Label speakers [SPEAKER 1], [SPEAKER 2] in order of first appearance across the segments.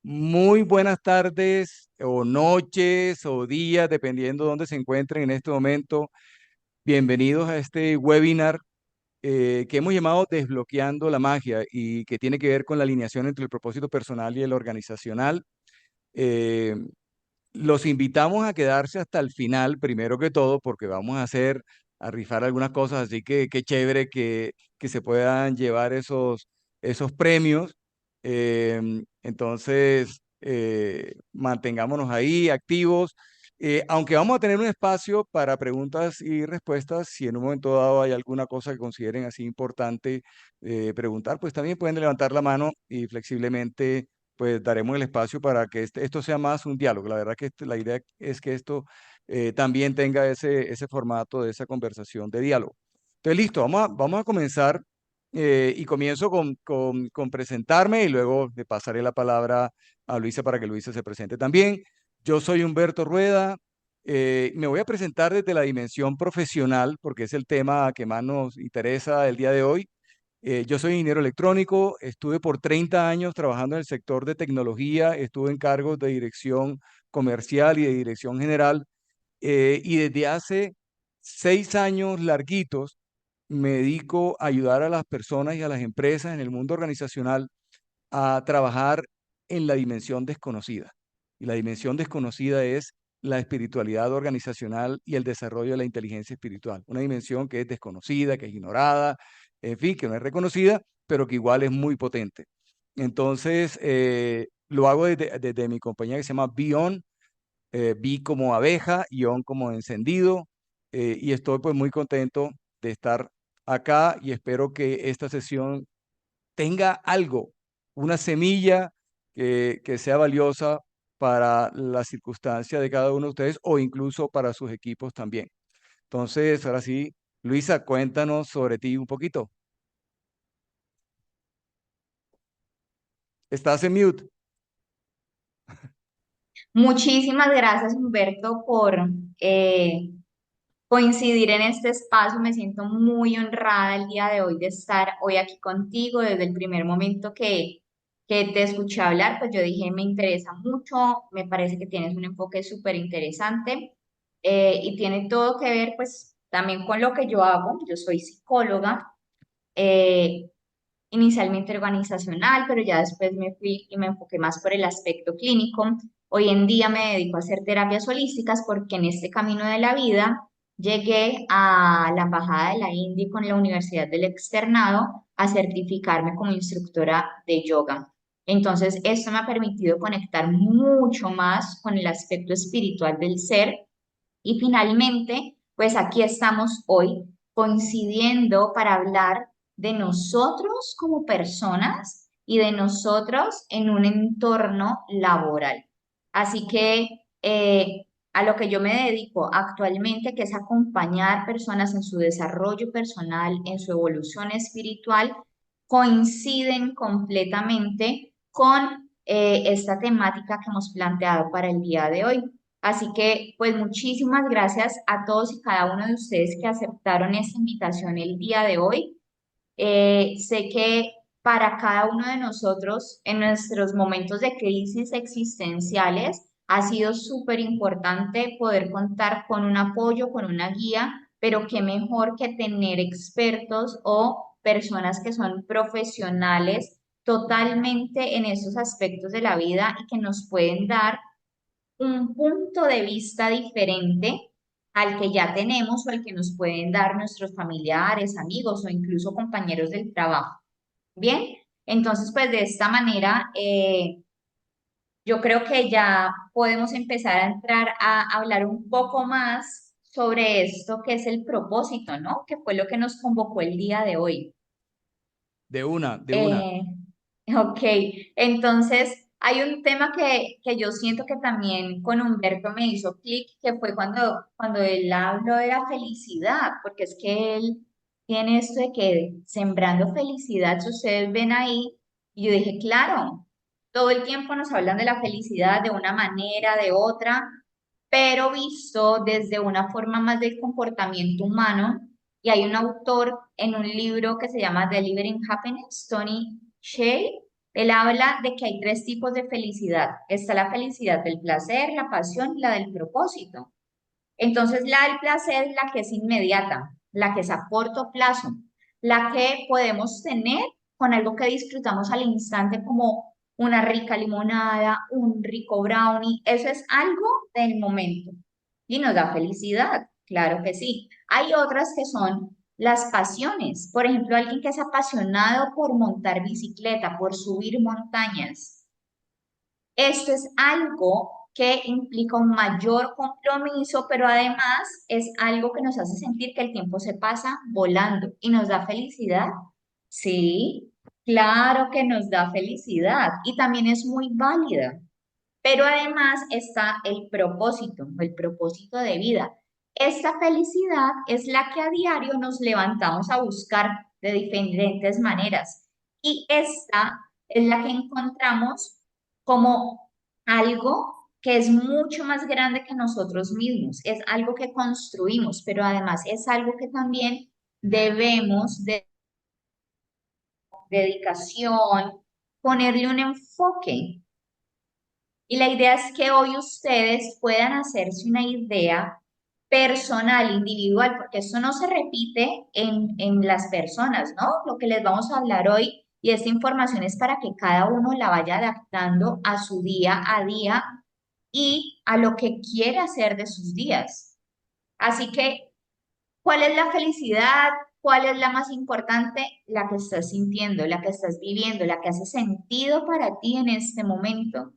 [SPEAKER 1] Muy buenas tardes o noches o días, dependiendo de dónde se encuentren en este momento. Bienvenidos a este webinar que hemos llamado Desbloqueando la Magia y que tiene que ver con la alineación entre el propósito personal y el organizacional. Eh, los invitamos a quedarse hasta el final, primero que todo, porque vamos a rifar algunas cosas, así que qué chévere que se puedan llevar esos premios. Mantengámonos ahí activos. Aunque vamos a tener un espacio para preguntas y respuestas, si en un momento dado hay alguna cosa que consideren así importante preguntar, pues también pueden levantar la mano y flexiblemente pues daremos el espacio para que esto sea más un diálogo. La verdad que la idea es que esto también tenga ese formato de esa conversación de diálogo. Entonces, listo, vamos a comenzar y comienzo con presentarme y luego le pasaré la palabra a Luisa para que Luisa se presente también. Yo soy Humberto Rueda. Me voy a presentar desde la dimensión profesional porque es el tema que más nos interesa el día de hoy. Yo soy ingeniero electrónico, estuve por 30 años trabajando en el sector de tecnología, estuve en cargos de dirección comercial y de dirección general, y desde hace 6 años larguitos me dedico a ayudar a las personas y a las empresas en el mundo organizacional a trabajar en la dimensión desconocida. Y la dimensión desconocida es la espiritualidad organizacional y el desarrollo de la inteligencia espiritual. Una dimensión que es desconocida, que es ignorada, en fin, que no es reconocida, pero que igual es muy potente. Entonces, lo hago desde mi compañía que se llama Beyond, B como abeja, Ion como encendido, y estoy pues muy contento de estar acá y espero que esta sesión tenga algo, una semilla que sea valiosa para la circunstancia de cada uno de ustedes o incluso para sus equipos también. Entonces, ahora sí, Luisa, cuéntanos sobre ti un poquito. Estás en mute.
[SPEAKER 2] Muchísimas gracias, Humberto, por eh, coincidir en este espacio. Me siento muy honrada el día de hoy de estar hoy aquí contigo. Desde el primer momento que te escuché hablar, pues yo dije, me interesa mucho, me parece que tienes un enfoque súper interesante y tiene todo que ver pues también con lo que yo hago. Yo soy psicóloga. eh, Inicialmente organizacional, pero ya después me fui y me enfoqué más por el aspecto clínico. Hoy en día me dedico a hacer terapias holísticas porque en este camino de la vida llegué a la Embajada de la India y con la Universidad del Externado a certificarme como instructora de yoga. Entonces, esto me ha permitido conectar mucho más con el aspecto espiritual del ser y finalmente, pues aquí estamos hoy coincidiendo para hablar de nosotros como personas y de nosotros en un entorno laboral. Así que a lo que yo me dedico actualmente, que es acompañar personas en su desarrollo personal, en su evolución espiritual, coinciden completamente con esta temática que hemos planteado para el día de hoy. Así que, pues muchísimas gracias a todos y cada uno de ustedes que aceptaron esta invitación el día de hoy. Sé que para cada uno de nosotros, en nuestros momentos de crisis existenciales, ha sido súper importante poder contar con un apoyo, con una guía, pero qué mejor que tener expertos o personas que son profesionales totalmente en estos aspectos de la vida y que nos pueden dar un punto de vista diferente al que ya tenemos o al que nos pueden dar nuestros familiares, amigos o incluso compañeros del trabajo. Bien, entonces pues de esta manera yo creo que ya podemos empezar a entrar a hablar un poco más sobre esto que es el propósito, ¿no? Que fue lo que nos convocó el día de hoy.
[SPEAKER 1] De una, de una.
[SPEAKER 2] Eh, ok, entonces hay un tema que yo siento que también con Humberto me hizo clic, que fue cuando él habló de la felicidad, porque es que él tiene esto de que sembrando felicidad, si ustedes ven ahí, y yo dije, claro, todo el tiempo nos hablan de la felicidad de una manera, de otra, pero visto desde una forma más del comportamiento humano. Y hay un autor en un libro que se llama Delivering Happiness, Tony Shea, Él habla de que hay tres tipos de felicidad. Está la felicidad del placer, la pasión y la del propósito. Entonces, la del placer es la que es inmediata, la que es a corto plazo, la que podemos tener con algo que disfrutamos al instante, como una rica limonada, un rico brownie. Eso es algo del momento y nos da felicidad, claro que sí. Hay otras que son las pasiones. Por ejemplo, alguien que es apasionado por montar bicicleta, por subir montañas. Esto es algo que implica un mayor compromiso, pero además es algo que nos hace sentir que el tiempo se pasa volando y nos da felicidad. Sí, claro que nos da felicidad y también es muy válida. Pero además está el propósito de vida. Esta felicidad es la que a diario nos levantamos a buscar de diferentes maneras. Y esta es la que encontramos como algo que es mucho más grande que nosotros mismos. Es algo que construimos, pero además es algo que también debemos de dedicación, ponerle un enfoque. Y la idea es que hoy ustedes puedan hacerse una idea personal, individual, porque esto no se repite en las personas, ¿no? Lo que les vamos a hablar hoy y esta información es para que cada uno la vaya adaptando a su día a día y a lo que quiere hacer de sus días. Así que, ¿cuál es la felicidad? ¿Cuál es la más importante? La que estás sintiendo, la que estás viviendo, la que hace sentido para ti en este momento.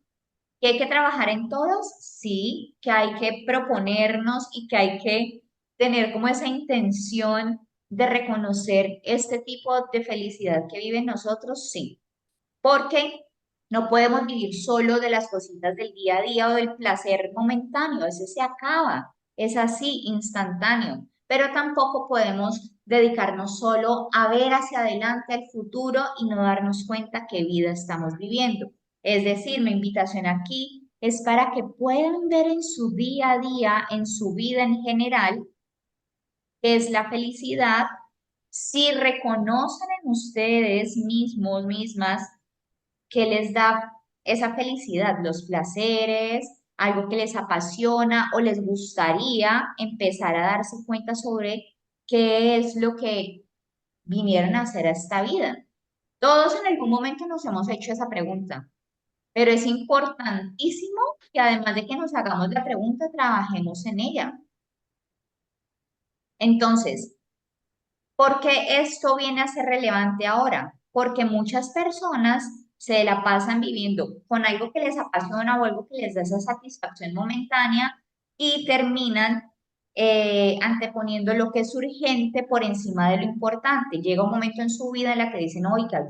[SPEAKER 2] ¿Que hay que trabajar en todos? Sí, que hay que proponernos y que hay que tener como esa intención de reconocer este tipo de felicidad que viven nosotros, sí, porque no podemos vivir solo de las cositas del día a día o del placer momentáneo, ese se acaba, es así, instantáneo, pero tampoco podemos dedicarnos solo a ver hacia adelante al futuro y no darnos cuenta qué vida estamos viviendo. Es decir, mi invitación aquí es para que puedan ver en su día a día, en su vida en general, qué es la felicidad, si reconocen en ustedes mismos, mismas, que les da esa felicidad, los placeres, algo que les apasiona o les gustaría empezar a darse cuenta sobre qué es lo que vinieron a hacer a esta vida. Todos en algún momento nos hemos hecho esa pregunta, pero es importantísimo que además de que nos hagamos la pregunta, trabajemos en ella. Entonces, ¿por qué esto viene a ser relevante ahora? Porque muchas personas se la pasan viviendo con algo que les apasiona o algo que les da esa satisfacción momentánea y terminan anteponiendo lo que es urgente por encima de lo importante. Llega un momento en su vida en la que dicen, oiga,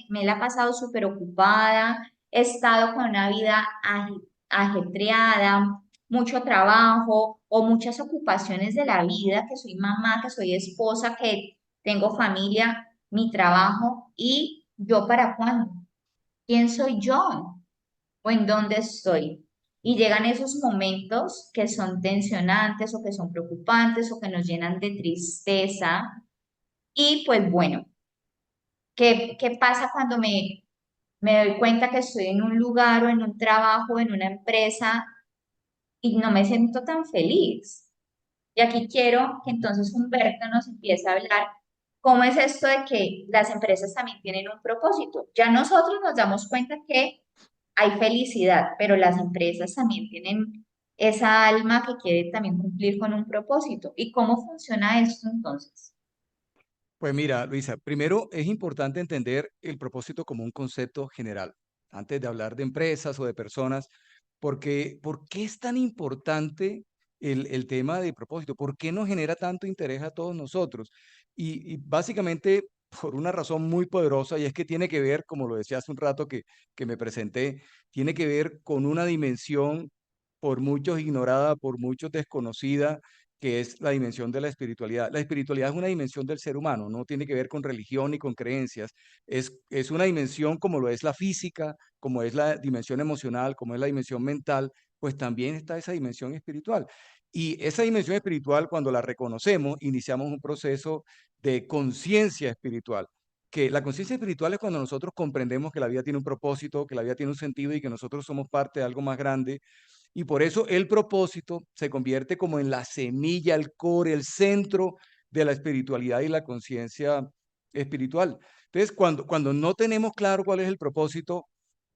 [SPEAKER 2] me la he pasado súper ocupada, he estado con una vida ajetreada, mucho trabajo o muchas ocupaciones de la vida, que soy mamá, que soy esposa, que tengo familia, mi trabajo y yo para cuándo. ¿Quién soy yo? ¿O en dónde estoy? Y llegan esos momentos que son tensionantes o que son preocupantes o que nos llenan de tristeza. Y pues bueno, ¿qué pasa cuando me doy cuenta que estoy en un lugar o en un trabajo, en una empresa y no me siento tan feliz? Y aquí quiero que entonces Humberto nos empiece a hablar cómo es esto de que las empresas también tienen un propósito. Ya nosotros nos damos cuenta que hay felicidad, pero las empresas también tienen esa alma que quiere también cumplir con un propósito. ¿Y cómo funciona esto entonces?
[SPEAKER 1] Pues mira, Luisa, primero es importante entender el propósito como un concepto general, antes de hablar de empresas o de personas, porque ¿por qué es tan importante el tema de propósito? ¿Por qué nos genera tanto interés a todos nosotros? Y básicamente por una razón muy poderosa, y es que tiene que ver, como lo decía hace un rato que me presenté, tiene que ver con una dimensión por muchos ignorada, por muchos desconocida, que es la dimensión de la espiritualidad. La espiritualidad es una dimensión del ser humano, no tiene que ver con religión ni con creencias. Es una dimensión como lo es la física, como es la dimensión emocional, como es la dimensión mental, pues también está esa dimensión espiritual. Y esa dimensión espiritual, cuando la reconocemos, iniciamos un proceso de conciencia espiritual. que la conciencia espiritual es cuando nosotros comprendemos que la vida tiene un propósito, que la vida tiene un sentido y que nosotros somos parte de algo más grande. Y por eso el propósito se convierte como en la semilla, el core, el centro de la espiritualidad y la conciencia espiritual. Entonces, cuando no tenemos claro cuál es el propósito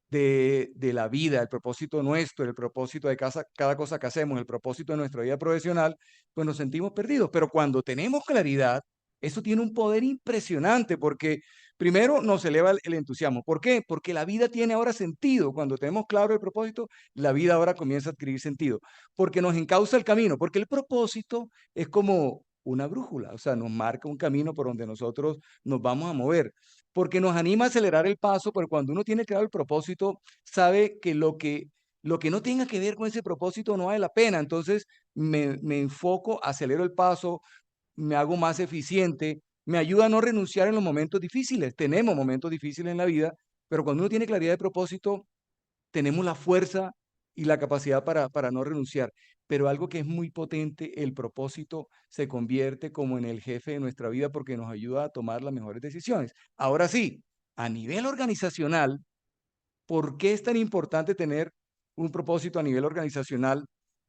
[SPEAKER 1] de la vida, el propósito nuestro, el propósito de cada cosa que hacemos, el propósito de nuestra vida profesional, pues nos sentimos perdidos. Pero cuando tenemos claridad, eso tiene un poder impresionante porque primero nos eleva el entusiasmo. ¿Por qué? Porque la vida tiene ahora sentido. Cuando tenemos claro el propósito, la vida ahora comienza a adquirir sentido. Porque nos encausa el camino, porque el propósito es como una brújula, o sea, nos marca un camino por donde nosotros nos vamos a mover porque nos anima a acelerar el paso, pero cuando uno tiene claro el propósito, sabe que lo que no tenga que ver con ese propósito no vale la pena. Entonces me enfoco, acelero el paso, me hago más eficiente, me ayuda a no renunciar en los momentos difíciles. Tenemos momentos difíciles en la vida, pero cuando uno tiene claridad de propósito, tenemos la fuerza y la capacidad para no renunciar. Pero algo que es muy potente, el propósito se convierte como en el jefe de nuestra vida porque nos ayuda a tomar las mejores decisiones. Ahora sí, a nivel organizacional, ¿por qué es tan importante tener un propósito a nivel organizacional?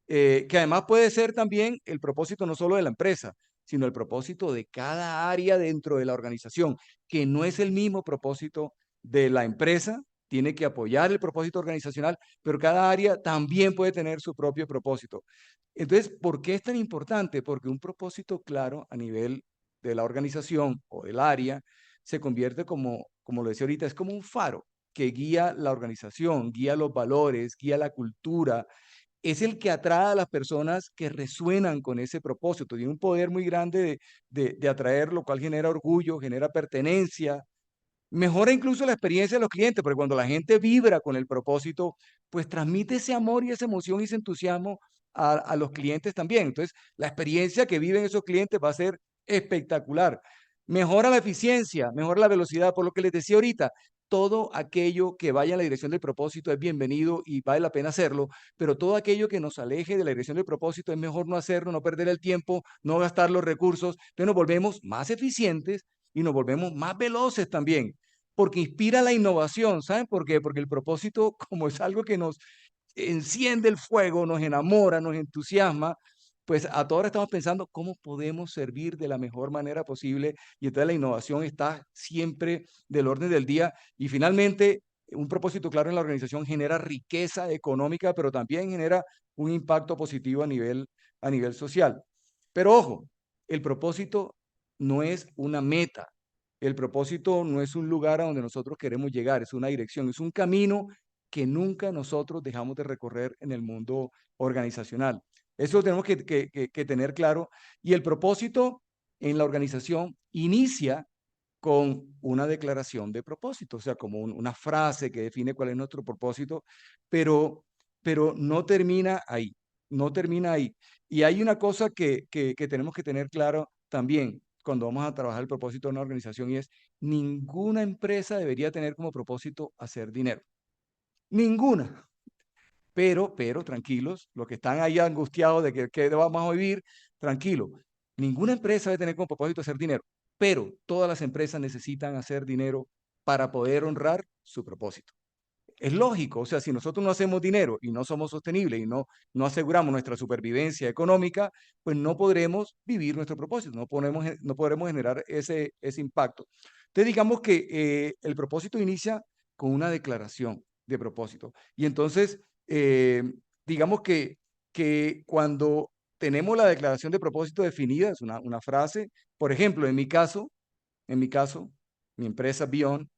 [SPEAKER 1] Que además puede ser también el propósito no solo de la empresa, sino el propósito de cada área dentro de la organización, que no es el mismo propósito de la empresa, tiene que apoyar el propósito organizacional, pero cada área también puede tener su propio propósito. Entonces, ¿por qué es tan importante? Porque un propósito claro a nivel de la organización o del área se convierte como lo decía ahorita, es como un faro que guía la organización, guía los valores, guía la cultura, es el que atrae a las personas que resuenan con ese propósito. Tiene un poder muy grande de atraer, lo cual genera orgullo, genera pertenencia, mejora incluso la experiencia de los clientes, porque cuando la gente vibra con el propósito, pues transmite ese amor y esa emoción y ese entusiasmo a los clientes también. Entonces, la experiencia que viven esos clientes va a ser espectacular. Mejora la eficiencia, mejora la velocidad, por lo que les decía ahorita, todo aquello que vaya en la dirección del propósito es bienvenido y vale la pena hacerlo, pero todo aquello que nos aleje de la dirección del propósito es mejor no hacerlo, no perder el tiempo, no gastar los recursos, entonces nos volvemos más eficientes y nos volvemos más veloces también, porque inspira la innovación. ¿Saben por qué? Porque el propósito, como es algo que nos enciende el fuego, nos enamora, nos entusiasma, pues a toda hora estamos pensando cómo podemos servir de la mejor manera posible y entonces la innovación está siempre del orden del día y finalmente un propósito claro en la organización genera riqueza económica, pero también genera un impacto positivo a nivel social. Pero ojo, el propósito no es una meta. El propósito no es un lugar a donde nosotros queremos llegar, es una dirección, es un camino que nunca nosotros dejamos de recorrer en el mundo organizacional. Eso lo tenemos que tener claro. Y el propósito en la organización inicia con una declaración de propósito, o sea, como una frase que define cuál es nuestro propósito, pero, pero no termina ahí, no termina ahí. Y hay una cosa que tenemos que tener claro también cuando vamos a trabajar el propósito de una organización y es, ninguna empresa debería tener como propósito hacer dinero. Ninguna. Pero tranquilos, los que están ahí angustiados de que vamos a vivir, tranquilo. Ninguna empresa debe tener como propósito hacer dinero, pero todas las empresas necesitan hacer dinero para poder honrar su propósito. Es lógico, o sea, si nosotros no hacemos dinero y no somos sostenibles y no aseguramos nuestra supervivencia económica, pues no podremos vivir nuestro propósito, no podremos generar ese impacto. Entonces, digamos que el propósito inicia con una declaración de propósito. Y entonces, eh, digamos que cuando tenemos la declaración de propósito definida, es una frase, por ejemplo, en mi caso, mi empresa Bion,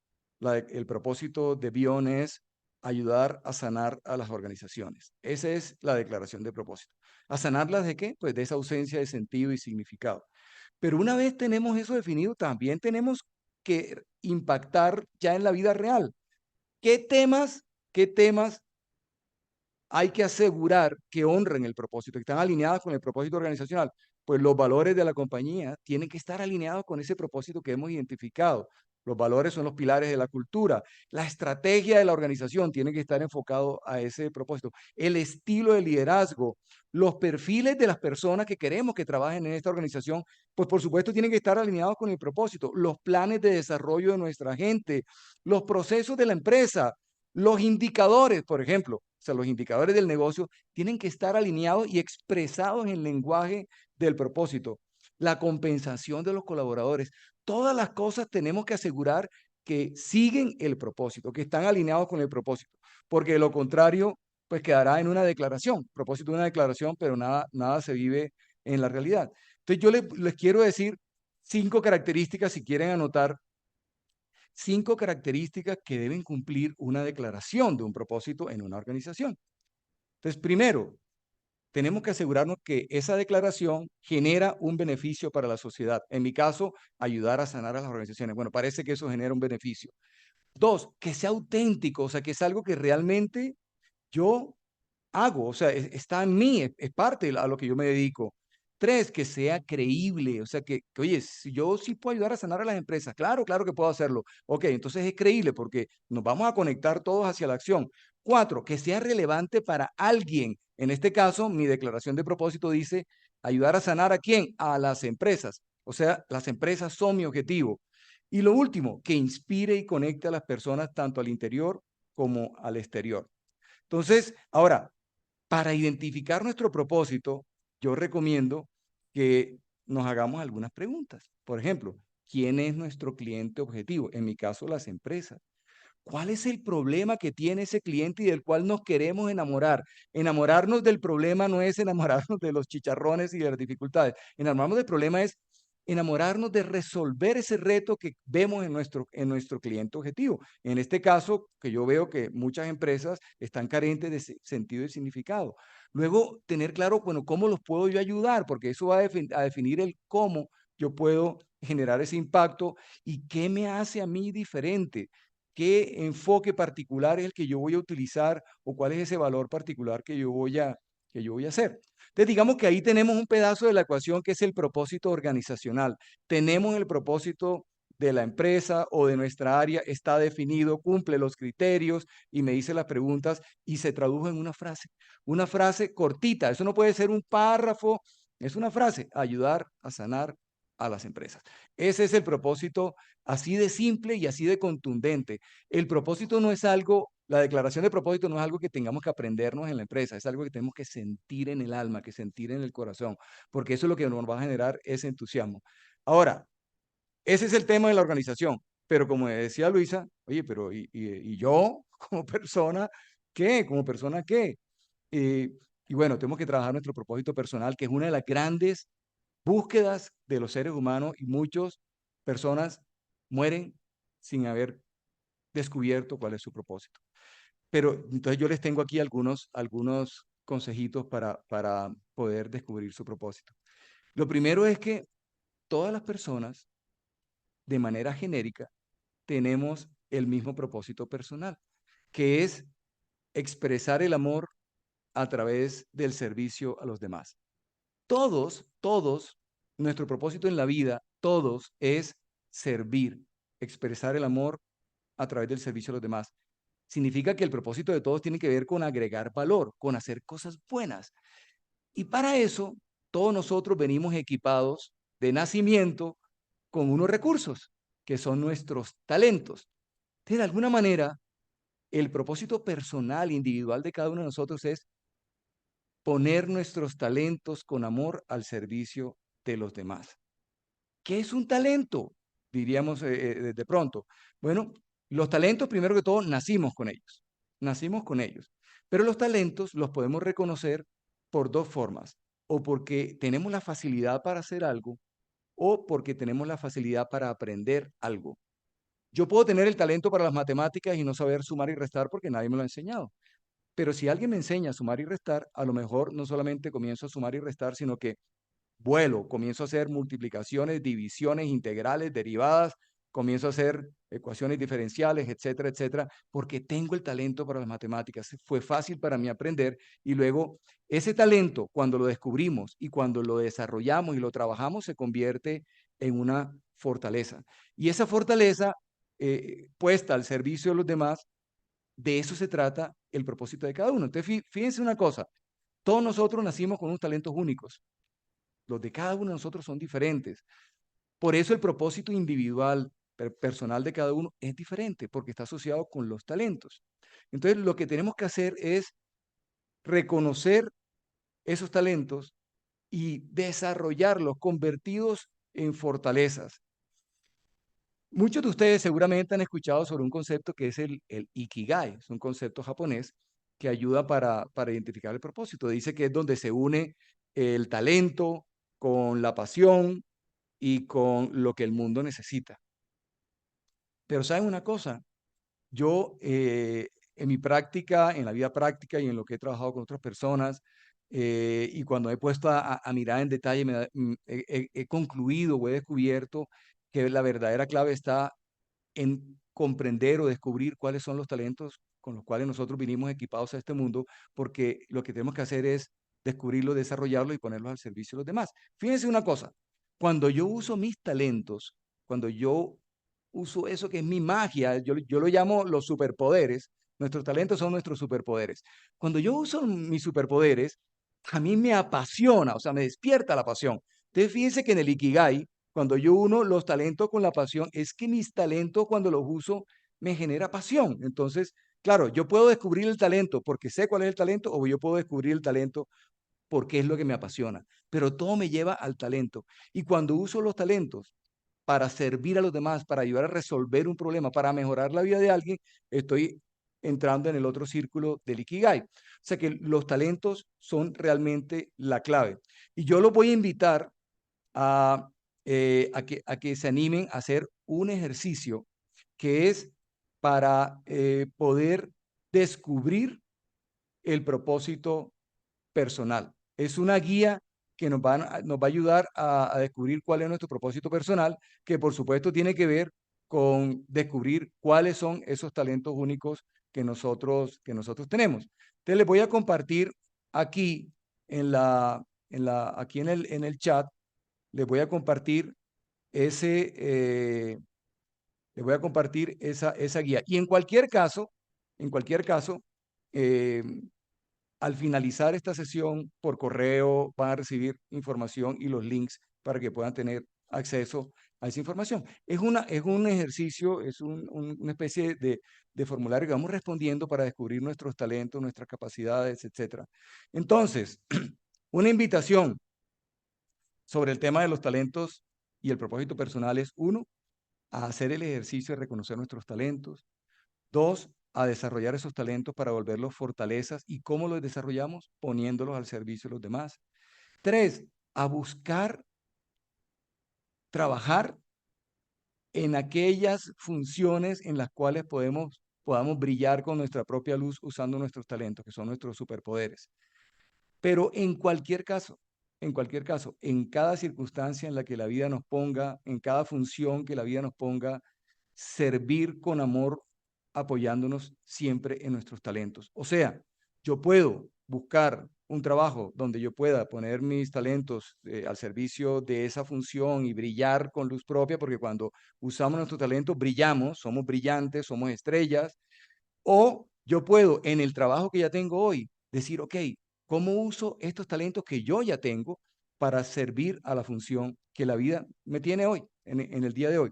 [SPEAKER 1] el propósito de Bion es ayudar a sanar a las organizaciones. Esa es la declaración de propósito. ¿A sanarlas de qué? Pues de esa ausencia de sentido y significado. Pero una vez tenemos eso definido, también tenemos que impactar ya en la vida real. ¿Qué temas hay que asegurar que honren el propósito, que están alineados con el propósito organizacional? Pues los valores de la compañía tienen que estar alineados con ese propósito que hemos identificado. Los valores son los pilares de la cultura. La estrategia de la organización tiene que estar enfocado a ese propósito. El estilo de liderazgo, los perfiles de las personas que queremos que trabajen en esta organización, pues por supuesto tienen que estar alineados con el propósito. Los planes de desarrollo de nuestra gente, los procesos de la empresa, los indicadores, por ejemplo, o sea, los indicadores del negocio tienen que estar alineados y expresados en el lenguaje del propósito. La compensación de los colaboradores. Todas las cosas tenemos que asegurar que siguen el propósito, que están alineados con el propósito, porque de lo contrario, pues quedará en una declaración, propósito de una declaración, pero nada se vive en la realidad. Entonces yo les quiero decir 5 características, si quieren anotar, 5 características que deben cumplir una declaración de un propósito en una organización. Entonces, primero, tenemos que asegurarnos que esa declaración genera un beneficio para la sociedad. En mi caso, ayudar a sanar a las organizaciones. Bueno, parece que eso genera un beneficio. 2, que sea auténtico, o sea, que es algo que realmente yo hago, o sea, está en mí, es parte a lo que yo me dedico. 3, que sea creíble, o sea, oye, si yo sí puedo ayudar a sanar a las empresas, claro que puedo hacerlo. Ok, entonces es creíble porque nos vamos a conectar todos hacia la acción. 4, que sea relevante para alguien. En este caso, mi declaración de propósito dice ayudar a sanar a quién, a las empresas. O sea, las empresas son mi objetivo. Y lo último, que inspire y conecte a las personas tanto al interior como al exterior. Entonces, ahora, para identificar nuestro propósito, yo recomiendo que nos hagamos algunas preguntas. Por ejemplo, ¿quién es nuestro cliente objetivo? En mi caso, las empresas. ¿Cuál es el problema que tiene ese cliente y del cual nos queremos enamorar? Enamorarnos del problema no es enamorarnos de los chicharrones y de las dificultades. Enamorarnos del problema es enamorarnos de resolver ese reto que vemos en nuestro cliente objetivo. En este caso, que yo veo que muchas empresas están carentes de sentido y significado. Luego, tener claro, bueno, cómo los puedo yo ayudar, porque eso va a definir el cómo yo puedo generar ese impacto y qué me hace a mí diferente. ¿Qué enfoque particular es el que yo voy a utilizar o cuál es ese valor particular que yo voy a hacer? Entonces, digamos que ahí tenemos un pedazo de la ecuación que es el propósito organizacional. Tenemos el propósito de la empresa o de nuestra área, está definido, cumple los criterios y me dice las preguntas y se tradujo en una frase cortita. Eso no puede ser un párrafo, es una frase, ayudar a sanar a las empresas. Ese es el propósito así de simple y así de contundente. El propósito no es algo, la declaración de propósito no es algo que tengamos que aprendernos en la empresa, es algo que tenemos que sentir en el alma, que sentir en el corazón, porque eso es lo que nos va a generar ese entusiasmo. Ahora, ese es el tema de la organización, pero como decía Luisa, oye, pero ¿y yo como persona qué? ¿Como persona qué? Eh, y bueno, tenemos que trabajar nuestro propósito personal, que es una de las grandes búsquedas de los seres humanos y muchas personas mueren sin haber descubierto cuál es su propósito. Pero entonces yo les tengo aquí algunos consejitos para poder descubrir su propósito. Lo primero es que todas las personas, de manera genérica, tenemos el mismo propósito personal, que es expresar el amor a través del servicio a los demás. Todos, nuestro propósito en la vida, todos es servir, expresar el amor a través del servicio a los demás. Significa que el propósito de todos tiene que ver con agregar valor, con hacer cosas buenas. Y para eso, todos nosotros venimos equipados de nacimiento con unos recursos, que son nuestros talentos. Entonces, de alguna manera, el propósito personal, individual de cada uno de nosotros es poner nuestros talentos con amor al servicio de los demás. ¿Qué es un talento? Diríamos de pronto. Bueno, los talentos, primero que todo, nacimos con ellos. Nacimos con ellos. Pero los talentos los podemos reconocer por dos formas. O porque tenemos la facilidad para hacer algo, o porque tenemos la facilidad para aprender algo. Yo puedo tener el talento para las matemáticas y no saber sumar y restar porque nadie me lo ha enseñado. Pero si alguien me enseña a sumar y restar, a lo mejor no solamente comienzo a sumar y restar, sino que vuelo, comienzo a hacer multiplicaciones, divisiones, integrales, derivadas, comienzo a hacer ecuaciones diferenciales, etcétera, etcétera, porque tengo el talento para las matemáticas. Fue fácil para mí aprender y luego ese talento, cuando lo descubrimos y cuando lo desarrollamos y lo trabajamos, se convierte en una fortaleza. Y esa fortaleza puesta al servicio de los demás, de eso se trata el propósito de cada uno. Entonces, fíjense una cosa, todos nosotros nacimos con unos talentos únicos, los de cada uno de nosotros son diferentes. Por eso el propósito individual, personal de cada uno es diferente, porque está asociado con los talentos. Entonces, lo que tenemos que hacer es reconocer esos talentos y desarrollarlos, convertidos en fortalezas. Muchos de ustedes seguramente han escuchado sobre un concepto que es el Ikigai. Es un concepto japonés que ayuda para identificar el propósito. Dice que es donde se une el talento con la pasión y con lo que el mundo necesita. Pero ¿saben una cosa? Yo, en mi práctica, en la vida práctica y en lo que he trabajado con otras personas, y cuando he puesto a mirar en detalle, he concluido o he descubierto que la verdadera clave está en comprender o descubrir cuáles son los talentos con los cuales nosotros vinimos equipados a este mundo, porque lo que tenemos que hacer es descubrirlos, desarrollarlos y ponerlos al servicio de los demás. Fíjense una cosa, cuando yo uso mis talentos, cuando yo uso eso que es mi magia, yo lo llamo los superpoderes, nuestros talentos son nuestros superpoderes. Cuando yo uso mis superpoderes, a mí me apasiona, o sea, me despierta la pasión. Entonces, fíjense que en el Ikigai, cuando yo uno los talentos con la pasión, es que mis talentos cuando los uso me genera pasión. Entonces, claro, yo puedo descubrir el talento porque sé cuál es el talento o yo puedo descubrir el talento porque es lo que me apasiona. Pero todo me lleva al talento. Y cuando uso los talentos para servir a los demás, para ayudar a resolver un problema, para mejorar la vida de alguien, estoy entrando en el otro círculo del Ikigai. O sea que los talentos son realmente la clave. Y yo los voy a invitar a, a que se animen a hacer un ejercicio que es para poder descubrir el propósito personal. Es una guía que nos va a ayudar a descubrir cuál es nuestro propósito personal, que por supuesto tiene que ver con descubrir cuáles son esos talentos únicos que nosotros tenemos. Entonces les voy a compartir aquí aquí en el chat, les voy a compartir ese, les voy a compartir esa guía. Y en cualquier caso, eh, al finalizar esta sesión por correo van a recibir información y los links para que puedan tener acceso a esa información. Es un ejercicio, es una especie de formulario que vamos respondiendo para descubrir nuestros talentos, nuestras capacidades, etc. Entonces, una invitación sobre el tema de los talentos y el propósito personal es, uno, a hacer el ejercicio de reconocer nuestros talentos. Dos, a desarrollar esos talentos para volverlos fortalezas. ¿Y cómo los desarrollamos? Poniéndolos al servicio de los demás. Tres, a buscar trabajar en aquellas funciones en las cuales podamos brillar con nuestra propia luz usando nuestros talentos, que son nuestros superpoderes. Pero en cualquier caso, en cada circunstancia en la que la vida nos ponga, en cada función que la vida nos ponga, servir con amor, apoyándonos siempre en nuestros talentos. O sea, yo puedo buscar un trabajo donde yo pueda poner mis talentos al servicio de esa función y brillar con luz propia, porque cuando usamos nuestros talentos brillamos, somos brillantes, somos estrellas, o yo puedo, en el trabajo que ya tengo hoy, decir, ok, ¿cómo uso estos talentos que yo ya tengo para servir a la función que la vida me tiene hoy, en el día de hoy?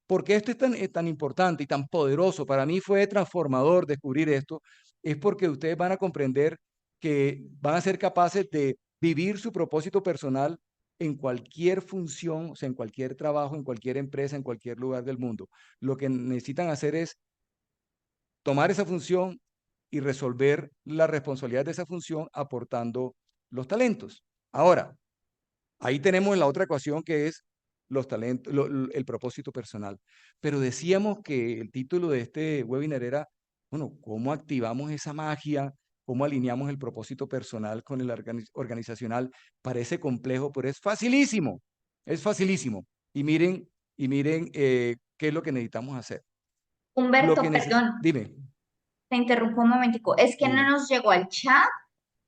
[SPEAKER 1] Porque esto es tan importante y tan poderoso. Para mí fue transformador descubrir esto. Es porque ustedes van a comprender que van a ser capaces de vivir su propósito personal en cualquier función, o sea, en cualquier trabajo, en cualquier empresa, en cualquier lugar del mundo. Lo que necesitan hacer es tomar esa función y resolver la responsabilidad de esa función aportando los talentos. Ahora, ahí tenemos la otra ecuación que es los talentos, el propósito personal. Pero decíamos que el título de este webinar era, bueno, ¿cómo activamos esa magia? ¿Cómo alineamos el propósito personal con el organizacional? Parece complejo, pero es facilísimo. Es facilísimo. Y miren qué es lo que necesitamos hacer. Lo que
[SPEAKER 2] Humberto, perdón,
[SPEAKER 1] Dime,
[SPEAKER 2] te interrumpo un momentico. Es que no
[SPEAKER 1] dime.
[SPEAKER 2] nos llegó al chat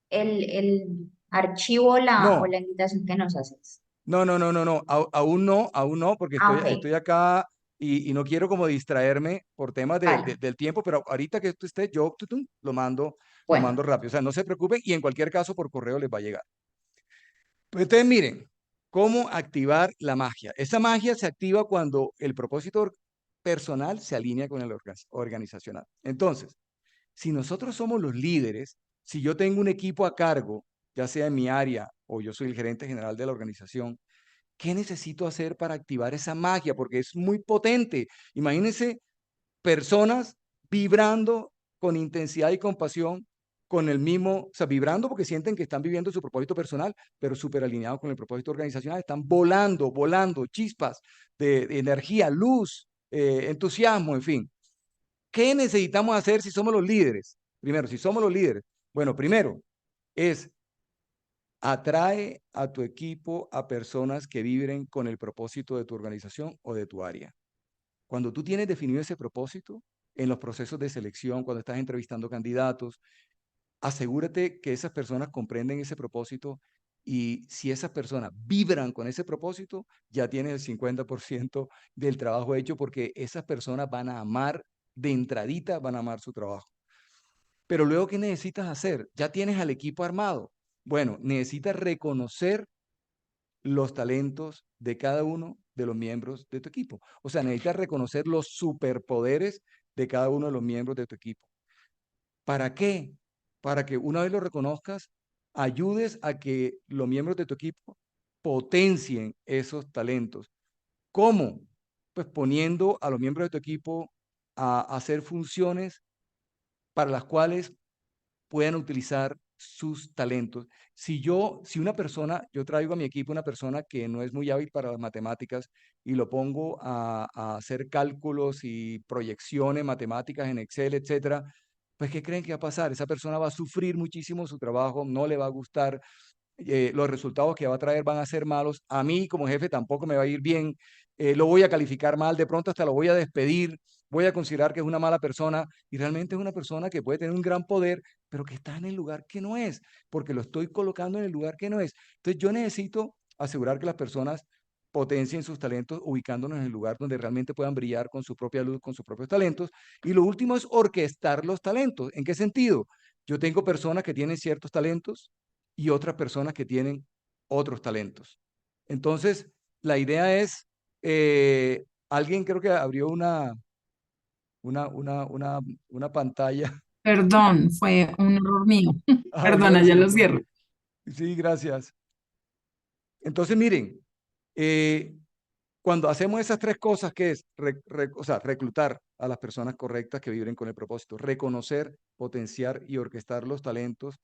[SPEAKER 2] el archivo o
[SPEAKER 1] No,
[SPEAKER 2] la invitación que nos haces.
[SPEAKER 1] no, no, no, no, no, aún no, porque
[SPEAKER 2] Ah,
[SPEAKER 1] estoy
[SPEAKER 2] ok.
[SPEAKER 1] acá. y no quiero como distraerme por temas
[SPEAKER 2] Vale,
[SPEAKER 1] del tiempo, pero ahorita que esto esté, yo lo
[SPEAKER 2] bueno,
[SPEAKER 1] mando rápido. O sea, no se preocupen y en cualquier caso por correo les va a llegar. Pues ustedes miren, cómo activar la magia. Esa magia se activa cuando el propósito personal se alinea con el organizacional. Entonces, si nosotros somos los líderes, si yo tengo un equipo a cargo, ya sea en mi área o yo soy el gerente general de la organización, ¿qué necesito hacer para activar esa magia? Porque es muy potente. Imagínense personas vibrando con intensidad y compasión, con el mismo, o sea, vibrando porque sienten que están viviendo su propósito personal, pero súper alineados con el propósito organizacional, están volando, volando, chispas de energía, luz, entusiasmo, en fin. ¿Qué necesitamos hacer si somos los líderes? Primero, si somos los líderes, bueno, primero es atrae a tu equipo a personas que vibren con el propósito de tu organización o de tu área. Cuando tú tienes definido ese propósito en los procesos de selección, cuando estás entrevistando candidatos, asegúrate que esas personas comprenden ese propósito y si esas personas vibran con ese propósito, ya tienes el 50% del trabajo hecho porque esas personas van a amar de entradita, van a amar su trabajo. Pero luego, ¿qué necesitas hacer? Ya tienes al equipo armado. Bueno, necesitas reconocer los talentos de cada uno de los miembros de tu equipo. O sea, necesitas reconocer los superpoderes de cada uno de los miembros de tu equipo. ¿Para qué? Para que una vez lo reconozcas, ayudes a que los miembros de tu equipo potencien esos talentos. ¿Cómo? Pues poniendo a los miembros de tu equipo a hacer funciones para las cuales puedan utilizar sus talentos. Si una persona, yo traigo a mi equipo una persona que no es muy hábil para las matemáticas y lo pongo a hacer cálculos y proyecciones matemáticas en Excel, etcétera, pues ¿qué creen que va a pasar? Esa persona va a sufrir muchísimo su trabajo, no le va a gustar, los resultados que va a traer van a ser malos. A mí como jefe tampoco me va a ir bien, lo voy a calificar mal, de pronto hasta lo voy a despedir, voy a considerar que es una mala persona y realmente es una persona que puede tener un gran poder, pero que está en el lugar que no es, porque lo estoy colocando en el lugar que no es. Entonces yo necesito asegurar que las personas potencien sus talentos, ubicándonos en el lugar donde realmente puedan brillar con su propia luz, con sus propios talentos. Y lo último es orquestar los talentos. ¿En qué sentido? Yo tengo personas que tienen ciertos talentos, y otras personas que tienen otros talentos. Entonces, la idea es, alguien creo que abrió una, una, una, una pantalla.
[SPEAKER 3] Perdón, fue un error mío.
[SPEAKER 1] Ah, ok,
[SPEAKER 3] Perdona,
[SPEAKER 1] sí,
[SPEAKER 3] ya
[SPEAKER 1] no
[SPEAKER 3] lo
[SPEAKER 1] te
[SPEAKER 3] cierro.
[SPEAKER 1] preocupes. Sí, gracias. Entonces, miren, eh, cuando hacemos esas tres cosas, que es o sea, reclutar a las personas correctas que vibren con el propósito, reconocer, potenciar y orquestar los talentos,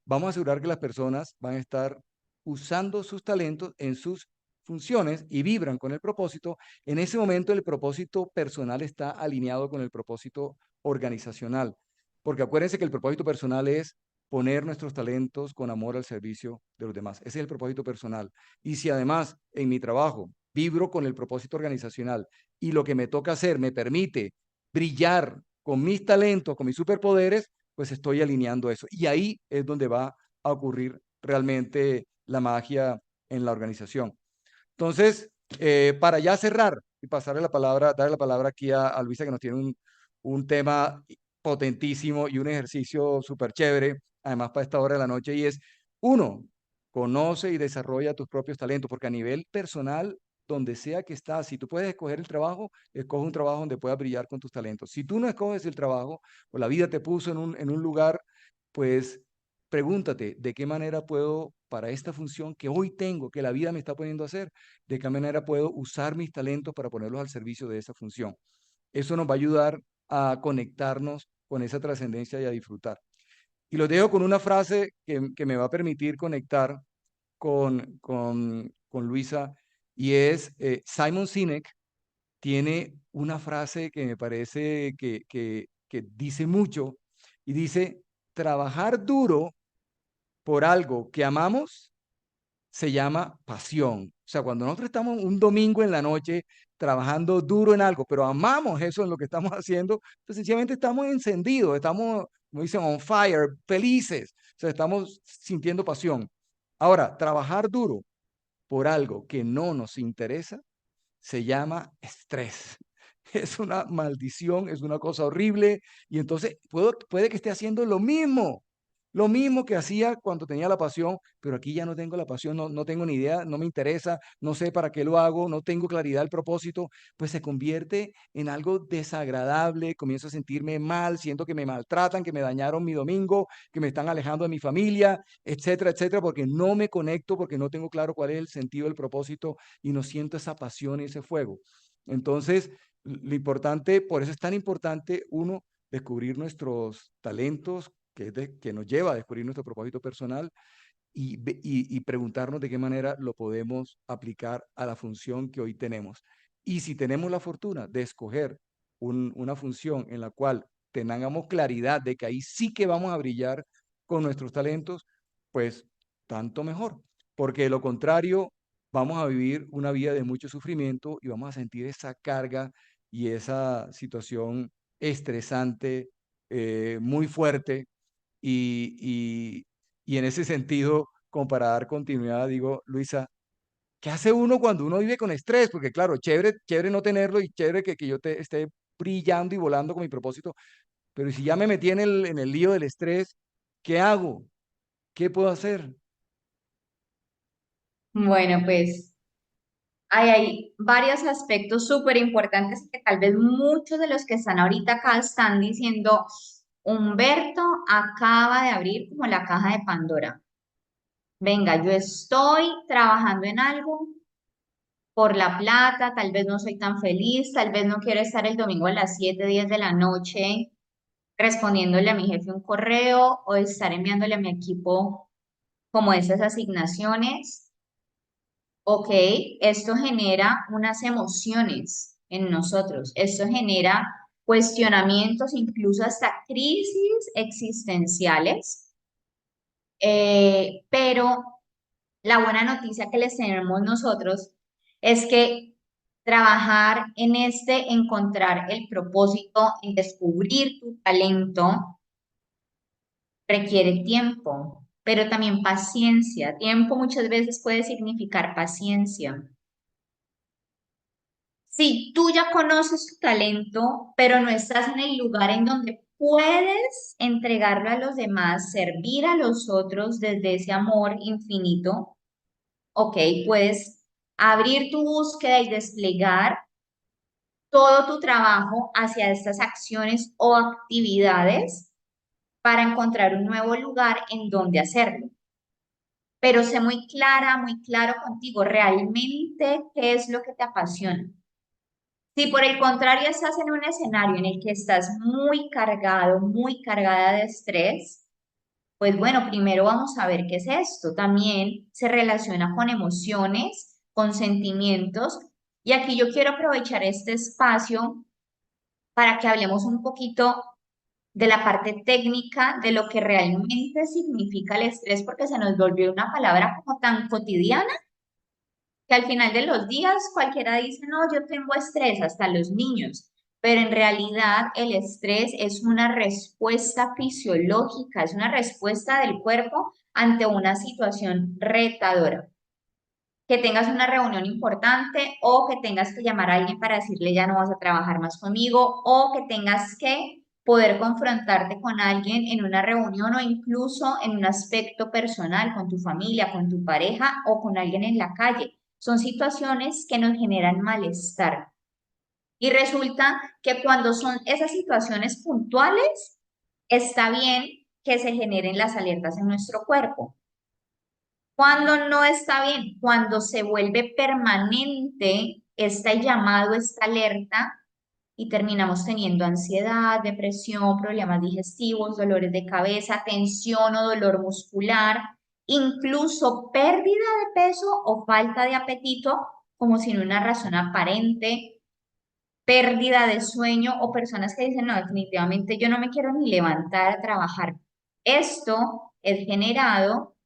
[SPEAKER 1] vamos a asegurar que las personas van a estar usando sus talentos en sus funciones y vibran con el propósito. En ese momento el propósito personal está alineado con el propósito organizacional, porque acuérdense que el propósito personal es poner nuestros talentos con amor al servicio de los demás. Ese es el propósito personal. Y si además en mi trabajo vibro con el propósito organizacional y lo que me toca hacer me permite brillar con mis talentos, con mis superpoderes, pues estoy alineando eso. Y ahí es donde va a ocurrir realmente la magia en la organización. Entonces, para ya cerrar y pasarle la palabra, darle la palabra aquí a Luisa, que nos tiene un tema potentísimo y un ejercicio súper chévere, además para esta hora de la noche, y es, uno, conoce y desarrolla tus propios talentos, porque a nivel personal, donde sea que estás, si tú puedes escoger el trabajo, escoge un trabajo donde puedas brillar con tus talentos. Si tú no escoges el trabajo, o la vida te puso en un lugar, pues pregúntate, ¿de qué manera puedo, para esta función que hoy tengo, que la vida me está poniendo a hacer, de qué manera puedo usar mis talentos para ponerlos al servicio de esa función? Eso nos va a ayudar a conectarnos con esa trascendencia y a disfrutar. Y los dejo con una frase que me va a permitir conectar con Luisa, y es Simon Sinek tiene una frase que me parece que dice mucho, y dice, trabajar duro por algo que amamos se llama pasión. O sea, cuando nosotros estamos un domingo en la noche trabajando duro en algo, pero amamos eso en lo que estamos haciendo, pues sencillamente estamos encendidos, estamos, como dicen, on fire, felices. O sea, estamos sintiendo pasión. Ahora, trabajar duro por algo que no nos interesa se llama estrés. es una maldición, es una cosa horrible, y entonces puede que esté haciendo lo mismo que hacía cuando tenía la pasión, pero aquí ya no tengo la pasión, no tengo ni idea, no me interesa, no sé para qué lo hago, no tengo claridad del propósito, pues se convierte en algo desagradable, comienzo a sentirme mal, siento que me maltratan, que me dañaron mi domingo, que me están alejando de mi familia, etcétera, etcétera, porque no me conecto, porque no tengo claro cuál es el sentido del propósito y no siento esa pasión y ese fuego. Entonces, lo importante, por eso es tan importante, uno, descubrir nuestros talentos, que nos lleva a descubrir nuestro propósito personal y preguntarnos de qué manera lo podemos aplicar a la función que hoy tenemos. Y si tenemos la fortuna de escoger una función en la cual tengamos claridad de que ahí sí que vamos a brillar con nuestros talentos, pues tanto mejor, porque de lo contrario vamos a vivir una vida de mucho sufrimiento y vamos a sentir esa carga y esa situación estresante, muy fuerte y, y en ese sentido, como para dar continuidad, digo, Luisa, ¿qué hace uno cuando uno vive con estrés? Porque claro, chévere, chévere no tenerlo y chévere que yo esté brillando y volando con mi propósito, pero si ya me metí en el lío del estrés, ¿qué hago? ¿Qué puedo hacer?
[SPEAKER 2] Bueno, pues hay varios aspectos súper importantes que tal vez muchos de los que están ahorita acá están diciendo, Humberto acaba de abrir como la caja de Pandora. Venga, yo estoy trabajando en algo por la plata, tal vez no soy tan feliz, tal vez no quiero estar el domingo a las 7, 10 de la noche respondiéndole a mi jefe un correo o estar enviándole a mi equipo como esas asignaciones. Ok, esto genera unas emociones en nosotros, esto genera cuestionamientos, incluso hasta crisis existenciales, pero la buena noticia que les tenemos nosotros es que trabajar en encontrar el propósito, en descubrir tu talento, requiere tiempo, pero también paciencia. Tiempo muchas veces puede significar paciencia. Si tú ya conoces tu talento, pero no estás en el lugar en donde puedes entregarlo a los demás, servir a los otros desde ese amor infinito, ok, puedes abrir tu búsqueda y desplegar todo tu trabajo hacia estas acciones o actividades para encontrar un nuevo lugar en donde hacerlo. Pero sé muy clara, muy claro contigo, realmente qué es lo que te apasiona. Si por el contrario estás en un escenario en el que estás muy cargado, muy cargada de estrés, pues bueno, primero vamos a ver qué es esto. También se relaciona con emociones, con sentimientos. Y aquí yo quiero aprovechar este espacio para que hablemos un poquito de la parte técnica, de lo que realmente significa el estrés, porque se nos volvió una palabra como tan cotidiana que al final de los días cualquiera dice, no, yo tengo estrés, hasta los niños, pero en realidad el estrés es una respuesta fisiológica, es una respuesta del cuerpo ante una situación retadora. Que tengas una reunión importante o que tengas que llamar a alguien para decirle ya no vas a trabajar más conmigo o que tengas que poder confrontarte con alguien en una reunión o incluso en un aspecto personal con tu familia, con tu pareja o con alguien en la calle. Son situaciones que nos generan malestar. Y resulta que cuando son esas situaciones puntuales, está bien que se generen las alertas en nuestro cuerpo. Cuando no está bien, cuando se vuelve permanente este llamado, esta alerta, y terminamos teniendo ansiedad, depresión, problemas digestivos, dolores de cabeza, tensión o dolor muscular, incluso pérdida de peso o falta de apetito, como sin una razón aparente, pérdida de sueño o personas que dicen, no, definitivamente yo no me quiero ni levantar a trabajar. Esto es generado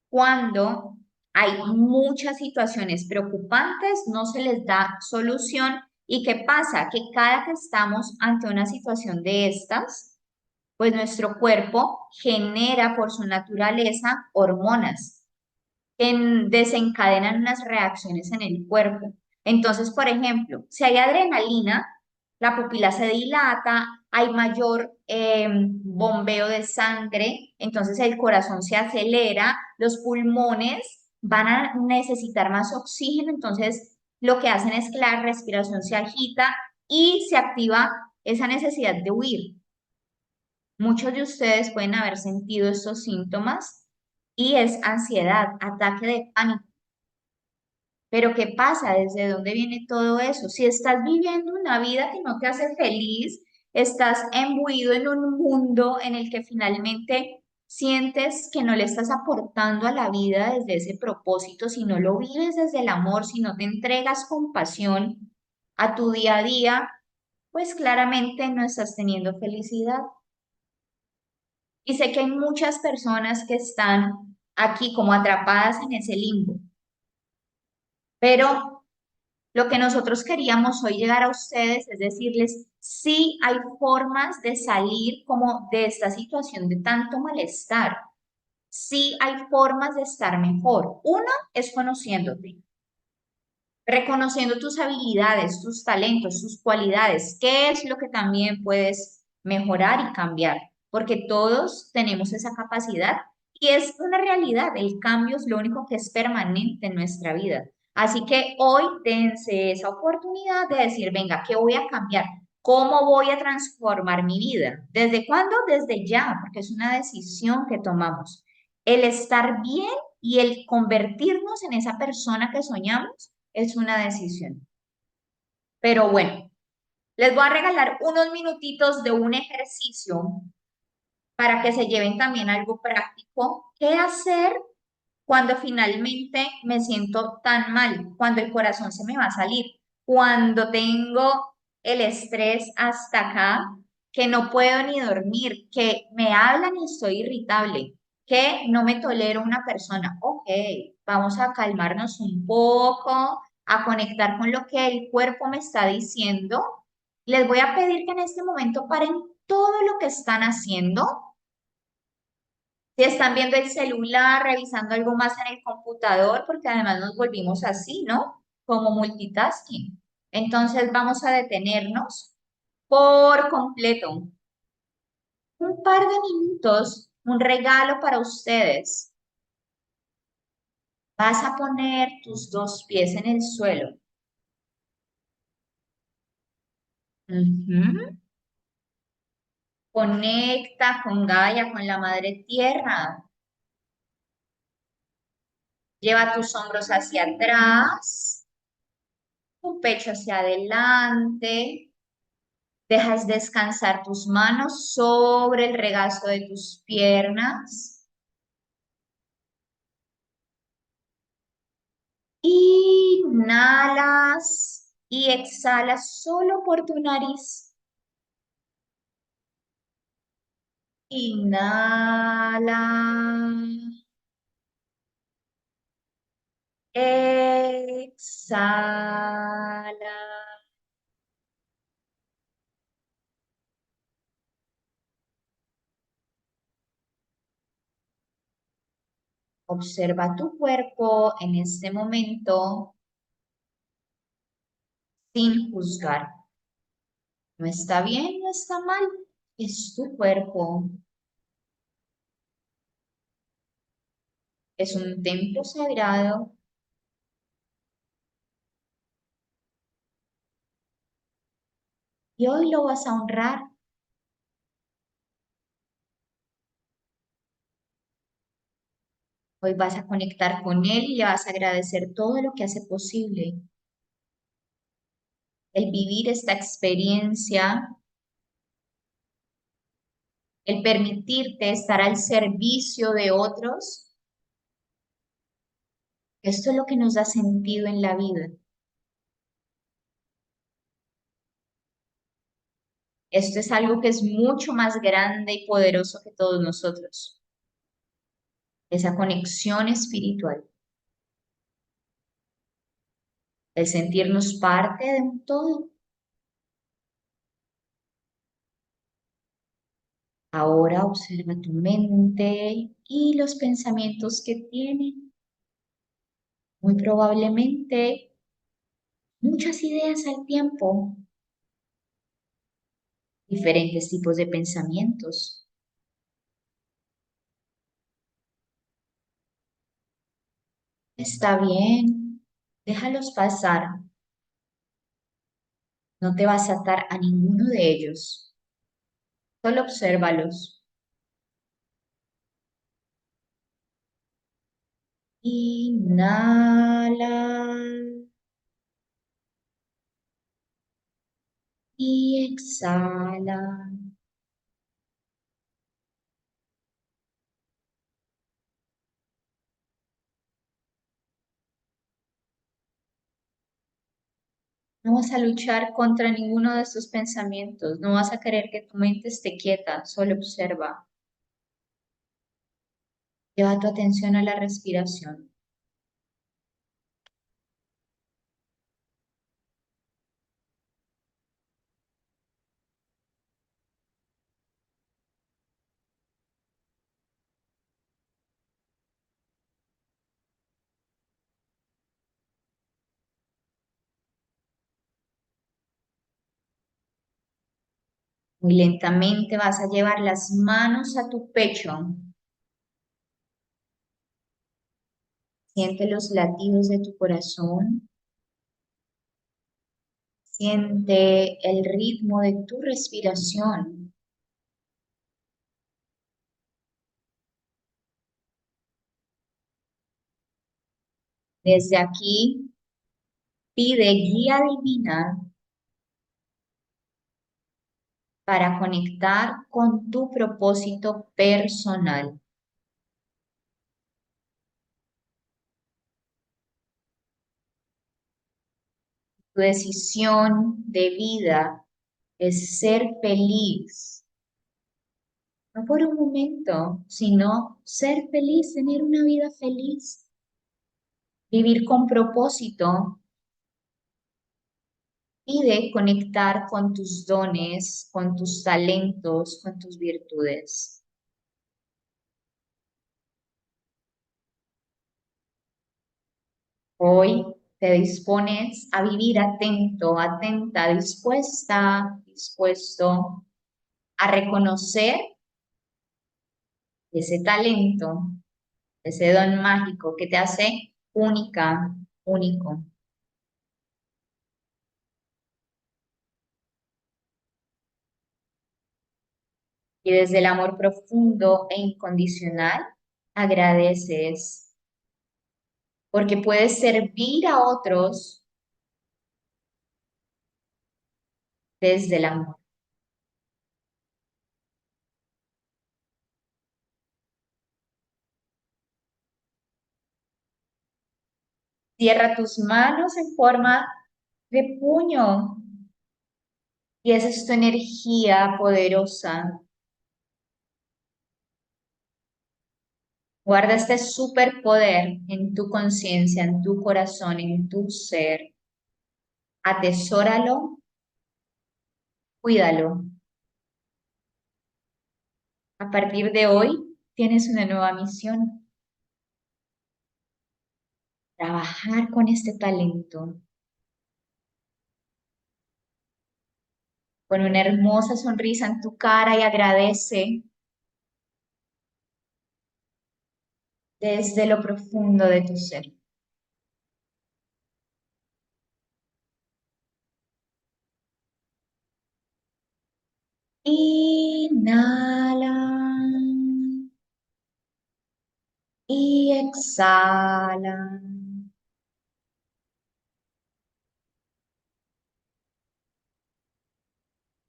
[SPEAKER 2] cuando hay muchas situaciones preocupantes, no se les da solución. ¿Y qué pasa? Que cada que estamos ante una situación de estas, pues nuestro cuerpo genera por su naturaleza hormonas que desencadenan unas reacciones en el cuerpo. Entonces, por ejemplo, si hay adrenalina, la pupila se dilata, hay mayor bombeo de sangre, entonces el corazón se acelera, los pulmones van a necesitar más oxígeno, entonces lo que hacen es que la respiración se agita y se activa esa necesidad de huir. Muchos de ustedes pueden haber sentido estos síntomas y es ansiedad, ataque de pánico. Pero ¿qué pasa? ¿Desde dónde viene todo eso? Si estás viviendo una vida que no te hace feliz, estás embuido en un mundo en el que finalmente sientes que no le estás aportando a la vida desde ese propósito, si no lo vives desde el amor, si no te entregas con pasión a tu día a día, pues claramente no estás teniendo felicidad. Y sé que hay muchas personas que están aquí como atrapadas en ese limbo, pero lo que nosotros queríamos hoy llegar a ustedes es decirles, sí hay formas de salir como de esta situación de tanto malestar. Sí hay formas de estar mejor. Uno es conociéndote, reconociendo tus habilidades, tus talentos, tus cualidades, qué es lo que también puedes mejorar y cambiar, porque todos tenemos esa capacidad y es una realidad, el cambio es lo único que es permanente en nuestra vida. Así que hoy dense esa oportunidad de decir, venga, ¿qué voy a cambiar? ¿Cómo voy a transformar mi vida? ¿Desde cuándo? Desde ya, porque es una decisión que tomamos. El estar bien y el convertirnos en esa persona que soñamos es una decisión. Pero bueno, les voy a regalar unos minutitos de un ejercicio para que se lleven también algo práctico. ¿Qué hacer cuando finalmente me siento tan mal? Cuando el corazón se me va a salir, cuando tengo el estrés hasta acá, que no puedo ni dormir, que me hablan y estoy irritable, que no me tolero una persona. Ok, vamos a calmarnos un poco, a conectar con lo que el cuerpo me está diciendo. Les voy a pedir que en este momento paren todo lo que están haciendo. Si están viendo el celular, revisando algo más en el computador, porque además nos volvimos así, ¿no? Como multitasking. Entonces vamos a detenernos por completo. Un par de minutos, un regalo para ustedes. Vas a poner tus dos pies en el suelo. Ujú. Conecta con Gaia, con la Madre Tierra. Lleva tus hombros hacia atrás, tu pecho hacia adelante. Dejas descansar tus manos sobre el regazo de tus piernas. Inhalas y exhalas solo por tu nariz. Inhala. Exhala. Observa tu cuerpo en este momento sin juzgar. No está bien, no está mal. Es tu cuerpo. Es un templo sagrado y hoy lo vas a honrar. Hoy vas a conectar con él y le vas a agradecer todo lo que hace posible. El vivir esta experiencia, el permitirte estar al servicio de otros, esto es lo que nos da sentido en la vida. Esto es algo que es mucho más grande y poderoso que todos nosotros. Esa conexión espiritual, el sentirnos parte de un todo. Ahora observa tu mente y los pensamientos que tiene. Muy probablemente muchas ideas al tiempo. diferentes tipos de pensamientos. Está bien, déjalos pasar. No te vas a atar a ninguno de ellos. Solo obsérvalos. Inhala y exhala. No vas a luchar contra ninguno de estos pensamientos. No vas a querer que tu mente esté quieta. Solo observa. Lleva tu atención a la respiración. Muy lentamente vas a llevar las manos a tu pecho. Siente los latidos de tu corazón. Siente el ritmo de tu respiración. Desde aquí, pide guía divina para conectar con tu propósito personal. Tu decisión de vida es ser feliz, no por un momento, sino ser feliz, tener una vida feliz, vivir con propósito. Pide conectar con tus dones, con tus talentos, con tus virtudes. Hoy te dispones a vivir atento, atenta, dispuesta, dispuesto a reconocer ese talento, ese don mágico que te hace única, único. Y desde el amor profundo e incondicional, agradeces porque puedes servir a otros desde el amor. Cierra tus manos en forma de puño y esa es tu energía poderosa. Guarda este superpoder en tu conciencia, en tu corazón, en tu ser. Atesóralo, cuídalo. A partir de hoy tienes una nueva misión. Trabajar con este talento. Con una hermosa sonrisa en tu cara y agradece desde lo profundo de tu ser. Inhala y exhala.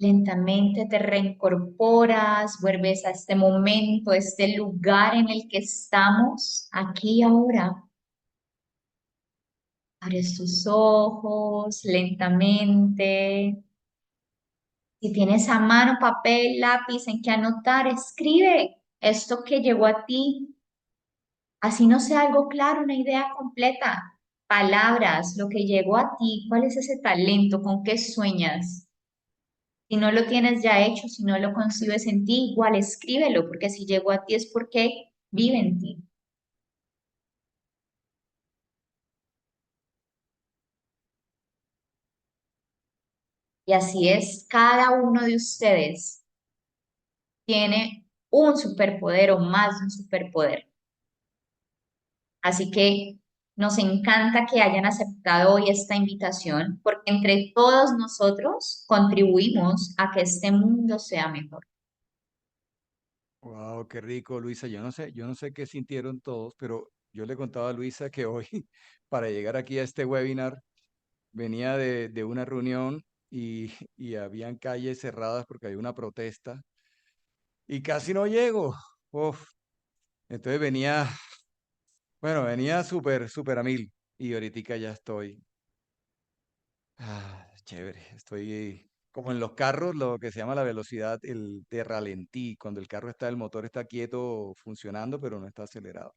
[SPEAKER 2] Lentamente te reincorporas, vuelves a este momento, a este lugar en el que estamos, aquí y ahora. Abres tus ojos lentamente. Si tienes a mano papel, lápiz en que anotar, escribe esto que llegó a ti. Así no sea algo claro, una idea completa. Palabras, lo que llegó a ti, cuál es ese talento, con qué sueñas. Si no lo tienes ya hecho, si no lo concibes en ti, igual escríbelo, porque si llegó a ti es porque vive en ti. Y así es, cada uno de ustedes tiene un superpoder o más de un superpoder. Así que nos encanta que hayan aceptado hoy esta invitación porque entre todos nosotros contribuimos a que este mundo sea mejor.
[SPEAKER 1] Wow, qué rico, Luisa. Yo no sé qué sintieron todos, pero yo le contaba a Luisa que hoy, para llegar aquí a este webinar, venía de una reunión y habían calles cerradas porque hay una protesta y casi no llego. Uf, entonces venía, bueno, venía súper a mil y ahorita ya estoy. Chévere. Estoy como en los carros, lo que se llama la velocidad, el de ralentí, cuando el carro está, el motor está quieto funcionando, pero no está acelerado.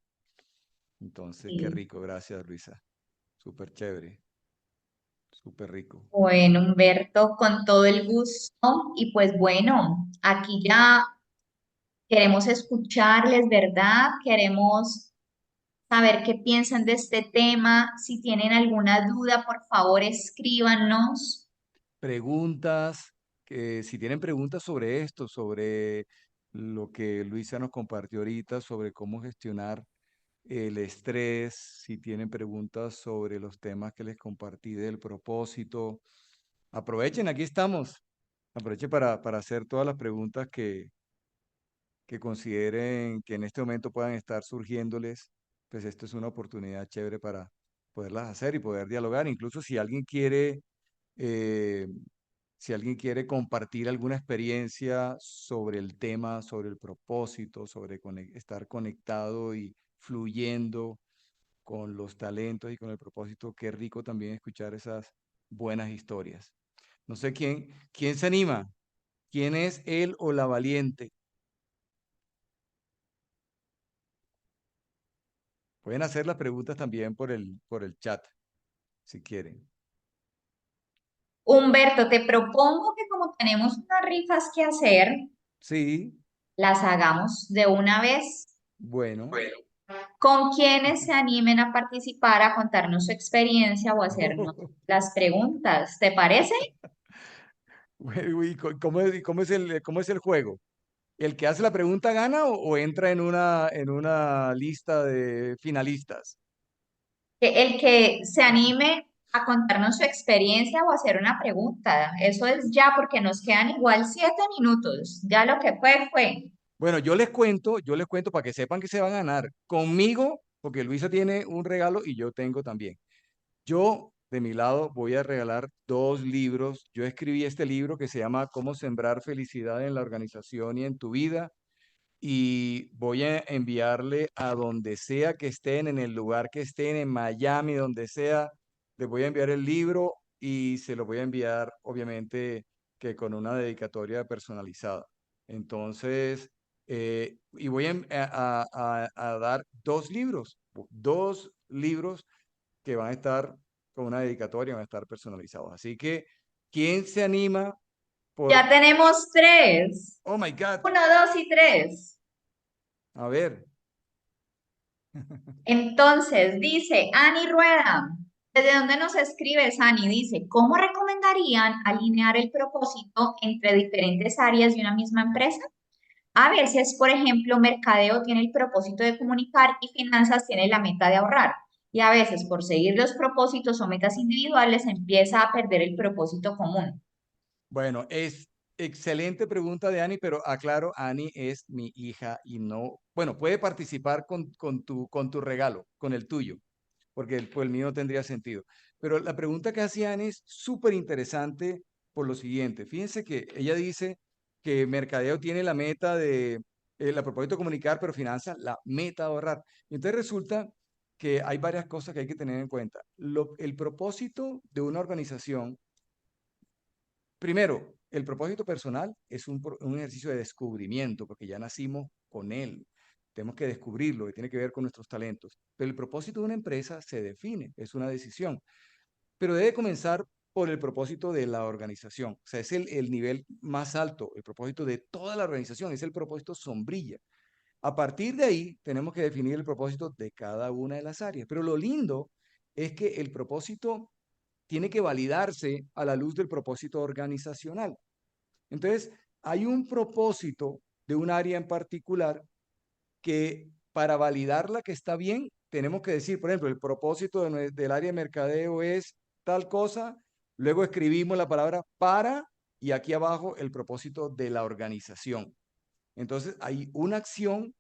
[SPEAKER 1] Entonces, qué
[SPEAKER 2] Y
[SPEAKER 1] rico, gracias, Luisa. Súper chévere, súper rico.
[SPEAKER 2] bueno, Humberto, con todo el gusto. Y pues bueno, aquí ya queremos escucharles, ¿verdad? Queremos saber qué piensan de este tema. Si tienen alguna duda, por favor, escríbanos.
[SPEAKER 1] Preguntas, que si tienen preguntas sobre esto, sobre lo que Luisa nos compartió ahorita, sobre cómo gestionar el estrés, si tienen preguntas sobre los temas que les compartí del propósito, aprovechen, aquí estamos. Aprovechen para hacer todas las preguntas que consideren que en este momento puedan estar surgiéndoles. Pues esto es una oportunidad chévere para poderlas hacer y poder dialogar. Incluso eh, si alguien quiere compartir alguna experiencia sobre el tema, sobre el propósito, sobre estar conectado y fluyendo con los talentos y con el propósito, qué rico también escuchar esas buenas historias. No sé quién se anima, quién es él o la valiente. Pueden hacer las preguntas también por el chat, si quieren.
[SPEAKER 2] Humberto, te propongo que como tenemos unas rifas que hacer,
[SPEAKER 1] Sí,
[SPEAKER 2] las hagamos de una vez.
[SPEAKER 1] bueno.
[SPEAKER 2] Con quienes se animen a participar, a contarnos su experiencia o hacernos las preguntas. ¿Te parece?
[SPEAKER 1] Uy, cómo es el juego? ¿El que hace la pregunta gana o entra en una lista de finalistas?
[SPEAKER 2] Que el que se anime a contarnos su experiencia o hacer una pregunta. Eso es ya porque nos quedan igual 7 minutos. Ya lo que fue, fue.
[SPEAKER 1] Bueno, yo les cuento para que sepan que se van a ganar. Conmigo, porque Luisa tiene un regalo y yo tengo también. Yo, de mi lado, voy a regalar 2 libros. Yo escribí este libro que se llama Cómo sembrar felicidad en la organización y en tu vida. Y voy a enviarle a donde sea que estén, en el lugar que estén, en Miami, donde sea, les voy a enviar el libro y se lo voy a enviar, obviamente, que con una dedicatoria personalizada. Entonces, y voy a dar 2 libros que van a estar con una dedicatoria, van a estar personalizados. Así que, ¿quién se anima
[SPEAKER 2] Ya
[SPEAKER 1] por,
[SPEAKER 2] tenemos tres.
[SPEAKER 1] oh my God,
[SPEAKER 2] 1, 2 y 3.
[SPEAKER 1] a ver?
[SPEAKER 2] Entonces, dice Ani Rueda, ¿desde dónde nos escribes, Ani? Dice, ¿cómo recomendarían alinear el propósito entre diferentes áreas de una misma empresa? A veces, por ejemplo, mercadeo tiene el propósito de comunicar y finanzas tiene la meta de ahorrar. Y a veces, por seguir los propósitos o metas individuales, empieza a perder el propósito común.
[SPEAKER 1] Bueno, es excelente pregunta de Ani, pero aclaro, Ani es mi hija y no, bueno, puede participar con tu regalo, con el tuyo, porque pues, el mío no tendría sentido. Pero la pregunta que hace Ani es súper interesante por lo siguiente. Fíjense que ella dice que mercadeo tiene la meta de, la propósito de comunicar, pero finanzas la meta de ahorrar. Y entonces resulta que hay varias cosas que hay que tener en cuenta. El propósito de una organización. Primero, el propósito personal es un ejercicio de descubrimiento, porque ya nacimos con él. Tenemos que descubrirlo, que tiene que ver con nuestros talentos. Pero el propósito de una empresa se define, es una decisión. Pero debe comenzar por el propósito de la organización. O sea, es el nivel más alto, el propósito de toda la organización, es el propósito sombrilla. A partir de ahí, tenemos que definir el propósito de cada una de las áreas. Pero lo lindo es que el propósito tiene que validarse a la luz del propósito organizacional. Entonces, hay un propósito de un área en particular que para validarla que está bien, tenemos que decir, por ejemplo, el propósito del área de mercadeo es tal cosa, luego escribimos la palabra para y aquí abajo el propósito de la organización. Entonces, hay una acción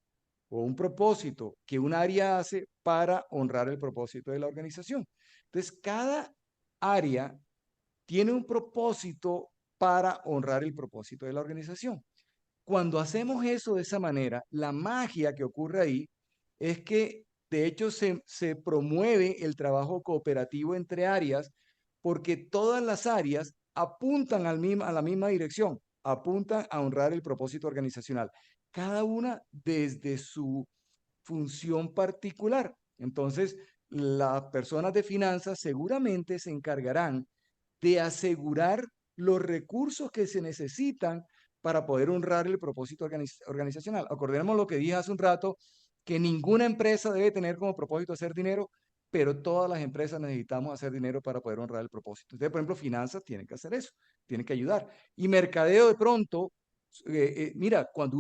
[SPEAKER 1] o un propósito que un área hace para honrar el propósito de la organización. Entonces, cada área tiene un propósito para honrar el propósito de la organización. Cuando hacemos eso de esa manera, la magia que ocurre ahí es que de hecho se promueve el trabajo cooperativo entre áreas porque todas las áreas apuntan a la misma dirección, apuntan a honrar el propósito organizacional, cada una desde su función particular. Entonces, las personas de finanzas seguramente se encargarán de asegurar los recursos que se necesitan para poder honrar el propósito organizacional. Acordemos lo que dije hace un rato, que ninguna empresa debe tener como propósito hacer dinero, pero todas las empresas necesitamos hacer dinero para poder honrar el propósito. Entonces, por ejemplo, finanzas tienen que hacer eso, tienen que ayudar. Y mercadeo de pronto, mira, cuando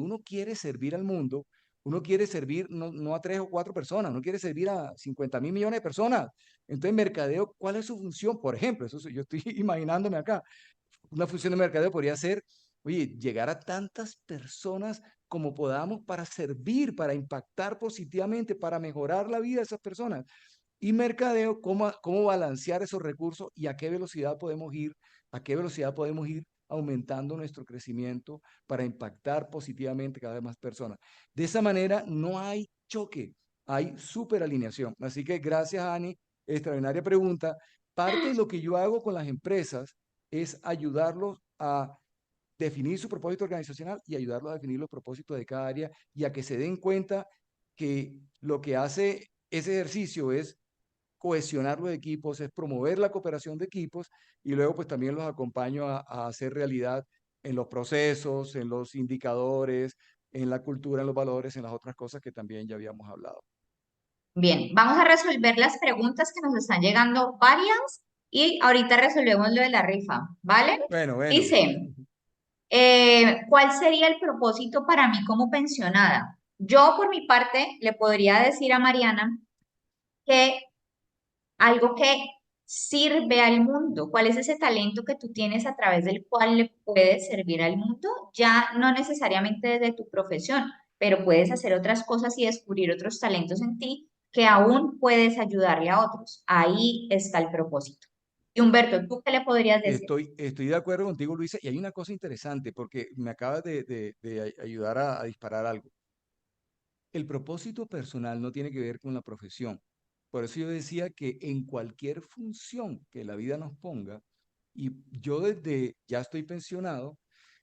[SPEAKER 1] uno quiere servir al mundo, uno quiere servir no a 3 o 4 personas, uno quiere servir a 50.000 millones de personas. Entonces, mercadeo, ¿cuál es su función? Por ejemplo, yo estoy imaginándome acá, una función de mercadeo podría ser, oye, llegar a tantas personas como podamos para servir, para impactar positivamente, para mejorar la vida de esas personas. Y mercadeo, cómo balancear esos recursos y a qué velocidad podemos ir, a qué velocidad podemos ir aumentando nuestro crecimiento para impactar positivamente cada vez más personas. De esa manera no hay choque, hay superalineación. Así que gracias, Ani, extraordinaria pregunta. Parte de lo que yo hago con las empresas es ayudarlos a definir su propósito organizacional y ayudarlos a definir los propósitos de cada área y a que se den cuenta que lo que hace ese ejercicio es cohesionar los equipos, es promover la cooperación de equipos y luego pues también los acompaño a hacer realidad en los procesos, en los indicadores, en la cultura, en los valores, en las otras cosas que también ya habíamos hablado.
[SPEAKER 2] Bien, vamos a resolver las preguntas que nos están llegando varias y ahorita resolvemos lo de la rifa, ¿vale?
[SPEAKER 1] Bueno.
[SPEAKER 2] Dice, ¿cuál sería el propósito para mí como pensionada? Yo por mi parte le podría decir a Mariana que algo que sirve al mundo, cuál es ese talento que tú tienes a través del cual le puedes servir al mundo, ya no necesariamente desde tu profesión, pero puedes hacer otras cosas y descubrir otros talentos en ti que aún puedes ayudarle a otros. Ahí está el propósito. Y Humberto, ¿tú qué le podrías decir?
[SPEAKER 1] Estoy de acuerdo contigo, Luisa, y hay una cosa interesante porque me acabas de ayudar a disparar algo. El propósito personal no tiene que ver con la profesión. Por eso yo decía que en cualquier función que la vida nos ponga, y yo desde ya estoy pensionado,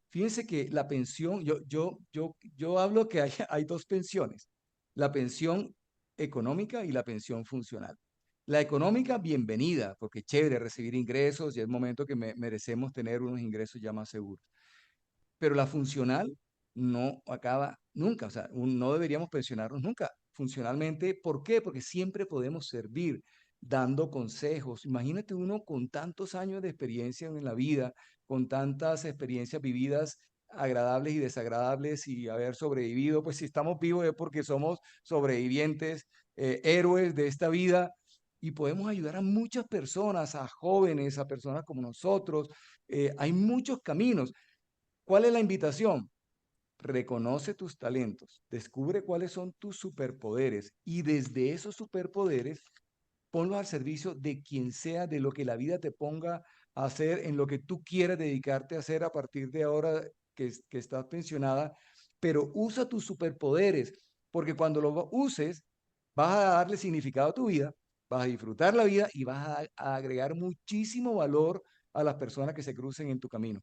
[SPEAKER 1] fíjense que la pensión, yo hablo que hay, hay dos pensiones, la pensión económica y la pensión funcional. La económica, bienvenida, porque es chévere recibir ingresos y es momento que merecemos tener unos ingresos ya más seguros. Pero la funcional no acaba nunca, o sea, no deberíamos pensionarnos nunca. Funcionalmente, ¿por qué? Porque siempre podemos servir dando consejos. Imagínate uno con tantos años de experiencia en la vida, con tantas experiencias vividas agradables y desagradables y haber sobrevivido, pues si estamos vivos es porque somos sobrevivientes, héroes de esta vida y podemos ayudar a muchas personas, a jóvenes, a personas como nosotros. Hay muchos caminos. ¿Cuál es la invitación? Reconoce tus talentos, descubre cuáles son tus superpoderes y desde esos superpoderes ponlos al servicio de quien sea, de lo que la vida te ponga a hacer, en lo que tú quieras dedicarte a hacer a partir de ahora que estás pensionada, pero usa tus superpoderes, porque cuando los uses, vas a darle significado a tu vida, vas a disfrutar la vida y vas a agregar muchísimo valor a las personas que se crucen en tu camino.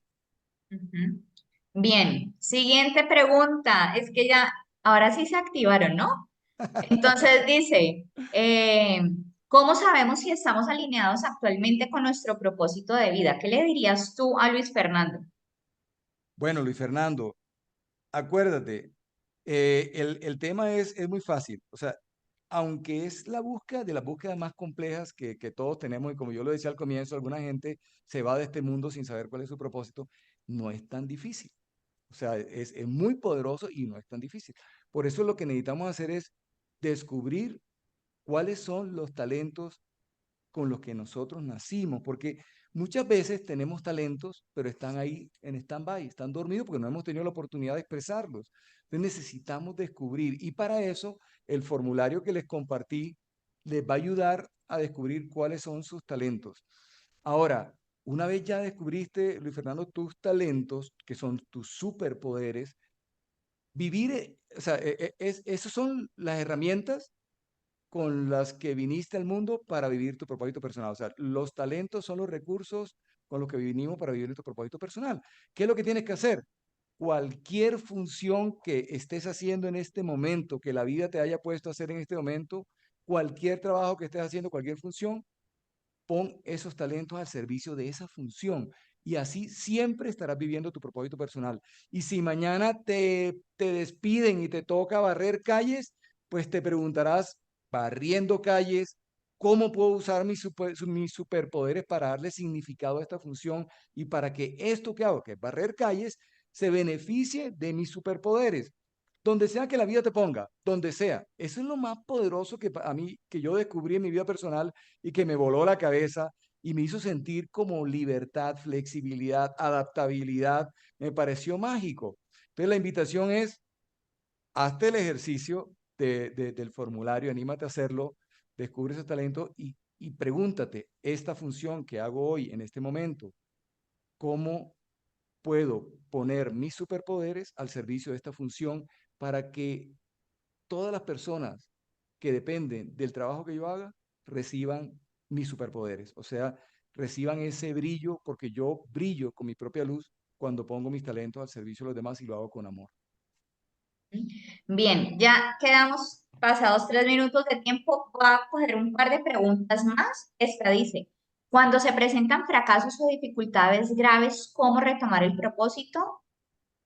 [SPEAKER 2] Ujú. Bien, siguiente pregunta. Es que ya, ahora sí se activaron, ¿no? Entonces dice, ¿cómo sabemos si estamos alineados actualmente con nuestro propósito de vida? ¿Qué le dirías tú a Luis Fernando?
[SPEAKER 1] Bueno, Luis Fernando, acuérdate, el tema es muy fácil. O sea, aunque es la búsqueda de las búsquedas más complejas que todos tenemos, y como yo lo decía al comienzo, alguna gente se va de este mundo sin saber cuál es su propósito, no es tan difícil. O sea, es muy poderoso y no es tan difícil. Por eso lo que necesitamos hacer es descubrir cuáles son los talentos con los que nosotros nacimos, porque muchas veces tenemos talentos, pero están ahí en stand-by, están dormidos porque no hemos tenido la oportunidad de expresarlos. Entonces necesitamos descubrir, y para eso el formulario que les compartí les va a ayudar a descubrir cuáles son sus talentos. Ahora, una vez ya descubriste, Luis Fernando, tus talentos, que son tus superpoderes, vivir, o sea, esas son las herramientas con las que viniste al mundo para vivir tu propósito personal. O sea, los talentos son los recursos con los que vinimos para vivir nuestro propósito personal. ¿Qué es lo que tienes que hacer? Cualquier función que estés haciendo en este momento, que la vida te haya puesto a hacer en este momento, cualquier trabajo que estés haciendo, cualquier función, pon esos talentos al servicio de esa función y así siempre estarás viviendo tu propósito personal. Y si mañana te despiden y te toca barrer calles, pues te preguntarás, barriendo calles, ¿cómo puedo usar mis superpoderes para darle significado a esta función y para que esto que hago, que es barrer calles, se beneficie de mis superpoderes? Donde sea que la vida te ponga, donde sea. Eso es lo más poderoso que a mí, que yo descubrí en mi vida personal y que me voló la cabeza y me hizo sentir como libertad, flexibilidad, adaptabilidad. Me pareció mágico. Entonces la invitación es, hazte el ejercicio del formulario, anímate a hacerlo, descubre ese talento y pregúntate, esta función que hago hoy, en este momento, ¿cómo puedo poner mis superpoderes al servicio de esta función para que todas las personas que dependen del trabajo que yo haga reciban mis superpoderes? O sea, reciban ese brillo porque yo brillo con mi propia luz cuando pongo mis talentos al servicio de los demás y lo hago con amor.
[SPEAKER 2] Bien, ya quedamos pasados 3 minutos de tiempo. Voy a coger un par de preguntas más. Esta dice, cuando se presentan fracasos o dificultades graves, ¿cómo retomar el propósito?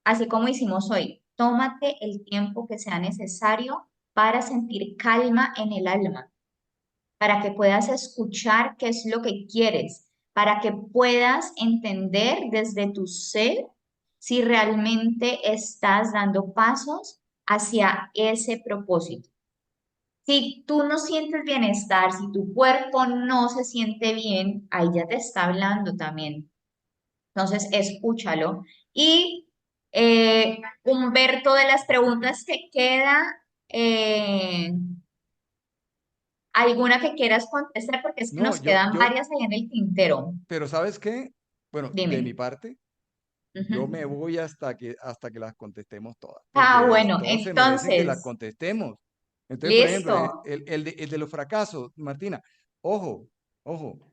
[SPEAKER 2] Así como hicimos hoy, tómate el tiempo que sea necesario para sentir calma en el alma, para que puedas escuchar qué es lo que quieres, para que puedas entender desde tu ser si realmente estás dando pasos hacia ese propósito. Si tú no sientes bienestar, si tu cuerpo no se siente bien, ahí ya te está hablando también. Entonces, escúchalo. Y Humberto, de las preguntas que queda, eh, ¿alguna que quieras contestar? Porque es que
[SPEAKER 1] No,
[SPEAKER 2] nos quedan varias ahí en el tintero.
[SPEAKER 1] pero ¿sabes qué? Bueno, de mi
[SPEAKER 2] Dime.
[SPEAKER 1] parte, yo me
[SPEAKER 2] Ujú.
[SPEAKER 1] voy hasta que las contestemos todas,
[SPEAKER 2] Ah,
[SPEAKER 1] porque
[SPEAKER 2] bueno,
[SPEAKER 1] todos se merecen que las
[SPEAKER 2] entonces,
[SPEAKER 1] contestemos. Entonces, por ejemplo,
[SPEAKER 2] listo.
[SPEAKER 1] el de los fracasos, Martina, ojo, ojo,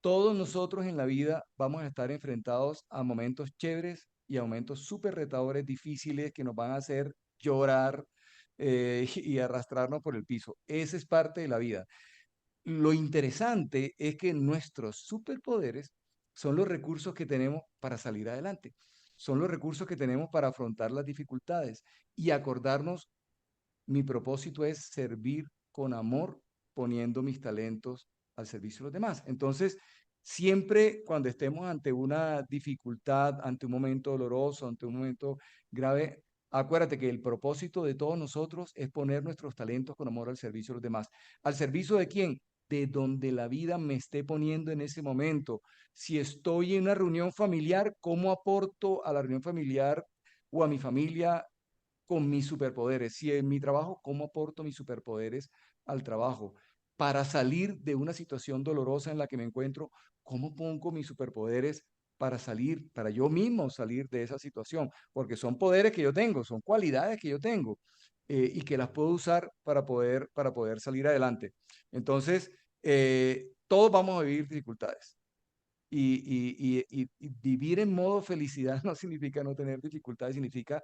[SPEAKER 1] todos nosotros en la vida vamos a estar enfrentados a momentos chéveres y a momentos súper retadores, difíciles, que nos van a hacer llorar y arrastrarnos por el piso. Esa es parte de la vida. Lo interesante es que nuestros superpoderes son los recursos que tenemos para salir adelante. Son los recursos que tenemos para afrontar las dificultades y acordarnos, mi propósito es servir con amor, poniendo mis talentos al servicio de los demás. Entonces, siempre cuando estemos ante una dificultad, ante un momento doloroso, ante un momento grave, acuérdate que el propósito de todos nosotros es poner nuestros talentos con amor al servicio de los demás. ¿Al servicio de quién? De donde la vida me esté poniendo en ese momento. Si estoy en una reunión familiar, ¿cómo aporto a la reunión familiar o a mi familia con mis superpoderes? Si en mi trabajo, ¿cómo aporto mis superpoderes al trabajo? Para salir de una situación dolorosa en la que me encuentro, ¿cómo pongo mis superpoderes para salir, para yo mismo salir de esa situación? Porque son poderes que yo tengo, son cualidades que yo tengo y que las puedo usar para poder salir adelante. Entonces, todos vamos a vivir dificultades. Y vivir en modo felicidad no significa no tener dificultades, significa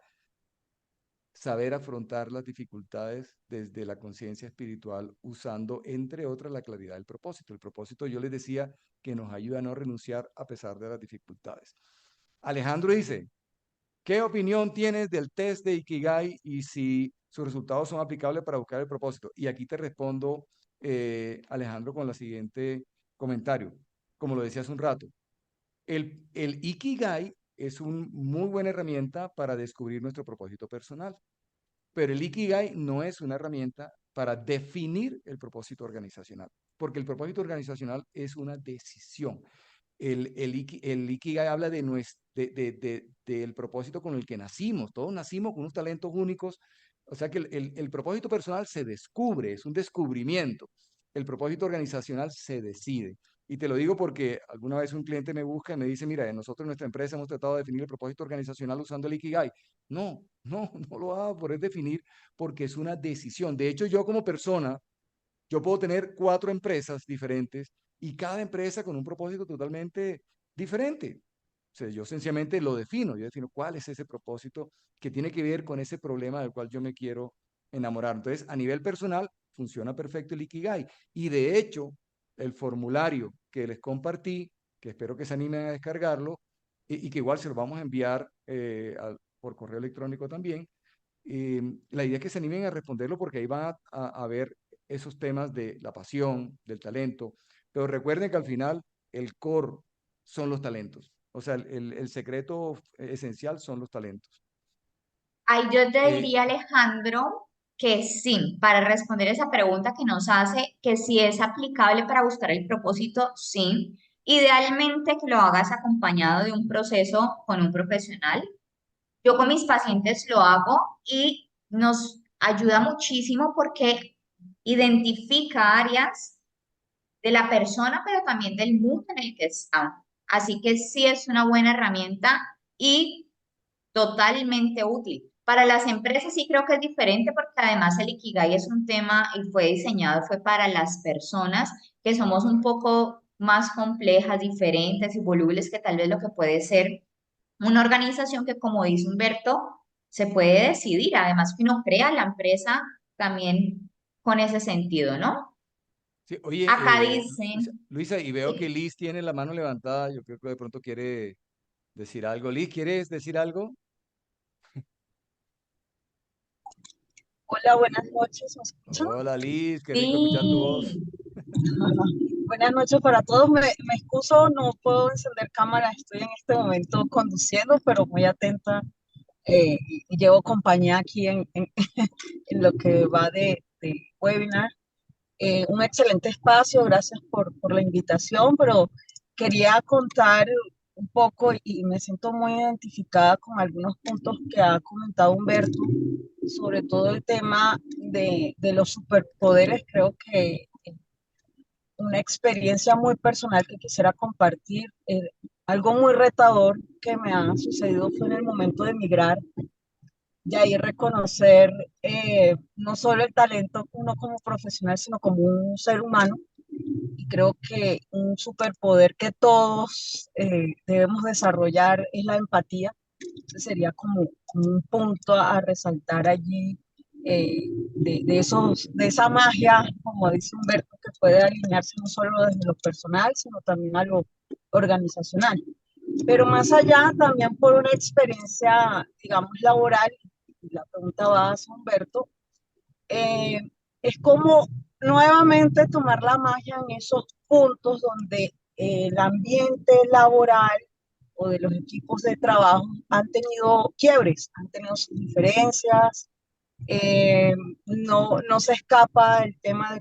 [SPEAKER 1] saber afrontar las dificultades desde la conciencia espiritual, usando, entre otras, la claridad del propósito. El propósito, yo les decía, que nos ayuda a no renunciar a pesar de las dificultades. Alejandro dice, ¿qué opinión tienes del test de Ikigai y si sus resultados son aplicables para buscar el propósito. Y aquí te respondo, Alejandro, con la siguiente comentario. Como lo decía hace un rato, el Ikigai es una muy buena herramienta para descubrir nuestro propósito personal, pero el Ikigai no es una herramienta para definir el propósito organizacional, porque el propósito organizacional es una decisión. El Ikigai habla del propósito con el que nacimos. Todos nacimos con unos talentos únicos. O sea que el propósito personal se descubre, es un descubrimiento. El propósito organizacional se decide. Y te lo digo porque alguna vez un cliente me busca y me dice, mira, nosotros en nuestra empresa hemos tratado de definir el propósito organizacional usando el Ikigai. No, no, no lo va a poder definir porque es una decisión. De hecho, yo como persona, yo puedo tener 4 empresas diferentes y cada empresa con un propósito totalmente diferente. O sea, yo sencillamente lo defino, yo defino cuál es ese propósito que tiene que ver con ese problema del cual yo me quiero enamorar. Entonces, a nivel personal, funciona perfecto el Ikigai. Y de hecho, el formulario que les compartí, que espero que se animen a descargarlo, y que igual se lo vamos a enviar por correo electrónico también, la idea es que se animen a responderlo porque ahí van a ver esos temas de la pasión, del talento, pero recuerden que al final el core son los talentos, o sea, el secreto esencial son los talentos.
[SPEAKER 2] Ahí yo te
[SPEAKER 1] Eh,
[SPEAKER 2] diría, Alejandro, que sí, para responder esa pregunta que nos hace, que si es aplicable para buscar el propósito, sí. Idealmente que lo hagas acompañado de un proceso con un profesional. Yo con mis pacientes lo hago y nos ayuda muchísimo porque identifica áreas de la persona, pero también del mundo en el que está. Así que sí es una buena herramienta y totalmente útil. Para las empresas sí creo que es diferente porque además el Ikigai es un tema y fue diseñado, fue para las personas que somos un poco más complejas, diferentes y volubles que tal vez lo que puede ser una organización que, como dice Humberto, se puede decidir. Además que uno crea la empresa también con ese sentido, ¿no?
[SPEAKER 1] sí, oye,
[SPEAKER 2] Acá
[SPEAKER 1] Luisa,
[SPEAKER 2] dicen,
[SPEAKER 1] Luisa, y veo que
[SPEAKER 2] sí.
[SPEAKER 1] Liz tiene la mano levantada, yo creo que de pronto quiere decir algo. Liz, ¿quieres decir algo?
[SPEAKER 4] Hola, buenas noches, ¿me escuchan?
[SPEAKER 1] Hola Liz, qué rico escuchar tu voz.
[SPEAKER 2] Sí.
[SPEAKER 4] Buenas noches para todos. Me excuso, no puedo encender cámara, estoy en este momento conduciendo, pero muy atenta y llevo compañía aquí en lo que va de webinar. Un excelente espacio, gracias por la invitación, pero quería contar un poco y me siento muy identificada con algunos puntos que ha comentado Humberto, sobre todo el tema de los superpoderes. Creo que una experiencia muy personal que quisiera compartir, algo muy retador que me ha sucedido fue en el momento de emigrar, de ahí reconocer no solo el talento uno como profesional, sino como un ser humano. Y creo que un superpoder que todos debemos desarrollar es la empatía. Sería como un punto a resaltar allí, de esa magia, como dice Humberto, que puede alinearse no solo desde lo personal, sino también a lo organizacional. Pero más allá, también por una experiencia, digamos, laboral, y la pregunta va a Humberto, eh, es como nuevamente tomar la magia en esos puntos donde el ambiente laboral o de los equipos de trabajo han tenido quiebres, han tenido sus diferencias, no se escapa el tema de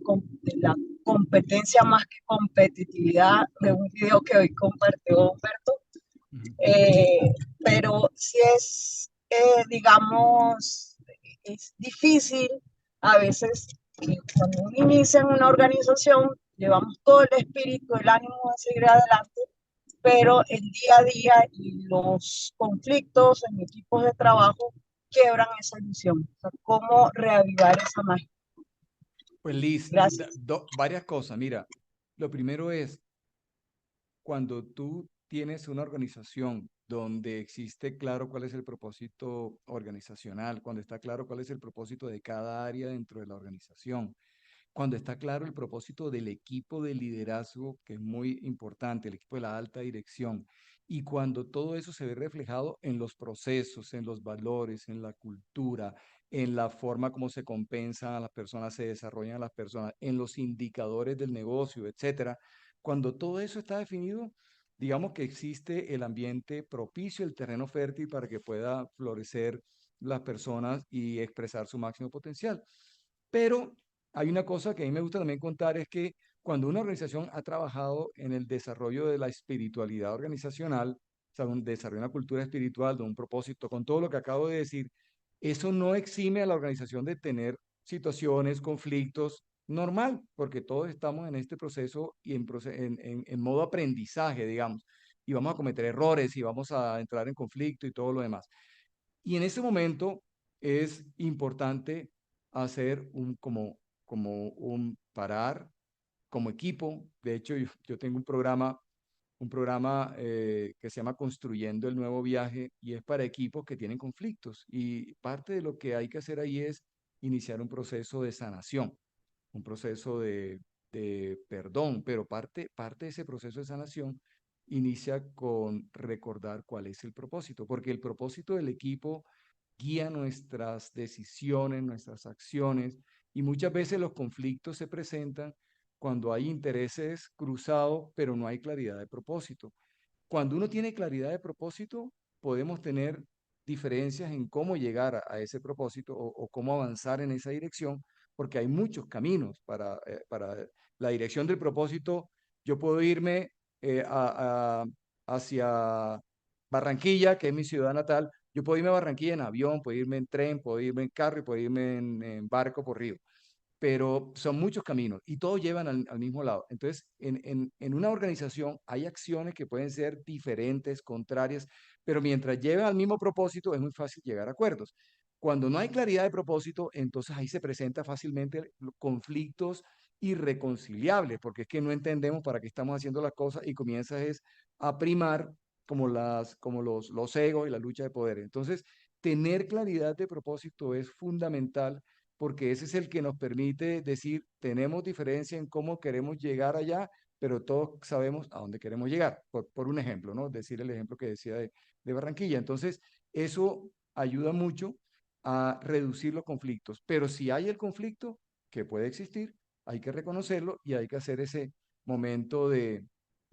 [SPEAKER 4] la competencia más que competitividad de un video que hoy compartió Humberto,
[SPEAKER 1] Ujú.
[SPEAKER 4] pero sí es, digamos, es difícil a veces que cuando uno inicia en una organización, llevamos todo el espíritu, el ánimo de seguir adelante, pero el día a día y los conflictos en equipos de trabajo quiebran esa ilusión. O sea, ¿cómo reavivar esa magia?
[SPEAKER 1] Pues Liz,
[SPEAKER 4] Gracias.
[SPEAKER 1] varias cosas. Mira, lo primero es, cuando tú tienes una organización donde existe claro cuál es el propósito organizacional, cuando está claro cuál es el propósito de cada área dentro de la organización, cuando está claro el propósito del equipo de liderazgo, que es muy importante, el equipo de la alta dirección, y cuando todo eso se ve reflejado en los procesos, en los valores, en la cultura, en la forma como se compensan a las personas, se desarrollan a las personas, en los indicadores del negocio, etcétera. Cuando todo eso está definido, digamos que existe el ambiente propicio, el terreno fértil para que pueda florecer las personas y expresar su máximo potencial. Pero hay una cosa que a mí me gusta también contar, es que cuando una organización ha trabajado en el desarrollo de la espiritualidad organizacional, o sea, un desarrollo de una cultura espiritual, de un propósito, con todo lo que acabo de decir, eso no exime a la organización de tener situaciones, conflictos, normal, porque todos estamos en este proceso y en modo aprendizaje, digamos, y vamos a cometer errores y vamos a entrar en conflicto y todo lo demás. Y en ese momento es importante hacer como un parar como equipo. De hecho, yo tengo un programa que se llama Construyendo el Nuevo Viaje y es para equipos que tienen conflictos. Y parte de lo que hay que hacer ahí es iniciar un proceso de sanación, un proceso de perdón, pero parte de ese proceso de sanación inicia con recordar cuál es el propósito, porque el propósito del equipo guía nuestras decisiones, nuestras acciones, y muchas veces los conflictos se presentan cuando hay intereses cruzados, pero no hay claridad de propósito. Cuando uno tiene claridad de propósito, podemos tener diferencias en cómo llegar a ese propósito o cómo avanzar en esa dirección, porque hay muchos caminos para la dirección del propósito. Yo puedo irme hacia Barranquilla, que es mi ciudad natal. Yo puedo irme a Barranquilla en avión, puedo irme en tren, puedo irme en carro y puedo irme en barco por río, pero son muchos caminos y todos llevan al mismo lado. Entonces, en una organización hay acciones que pueden ser diferentes, contrarias, pero mientras lleven al mismo propósito es muy fácil llegar a acuerdos. Cuando no hay claridad de propósito, entonces ahí se presentan fácilmente conflictos irreconciliables, porque es que no entendemos para qué estamos haciendo las cosas y comienza es a primar como los egos y la lucha de poder. Entonces, tener claridad de propósito es fundamental porque ese es el que nos permite decir, tenemos diferencia en cómo queremos llegar allá, pero todos sabemos a dónde queremos llegar, por un ejemplo, ¿no? Decir el ejemplo que decía de Barranquilla. Entonces, eso ayuda mucho a reducir los conflictos, pero si hay el conflicto, que puede existir, hay que reconocerlo y hay que hacer ese momento de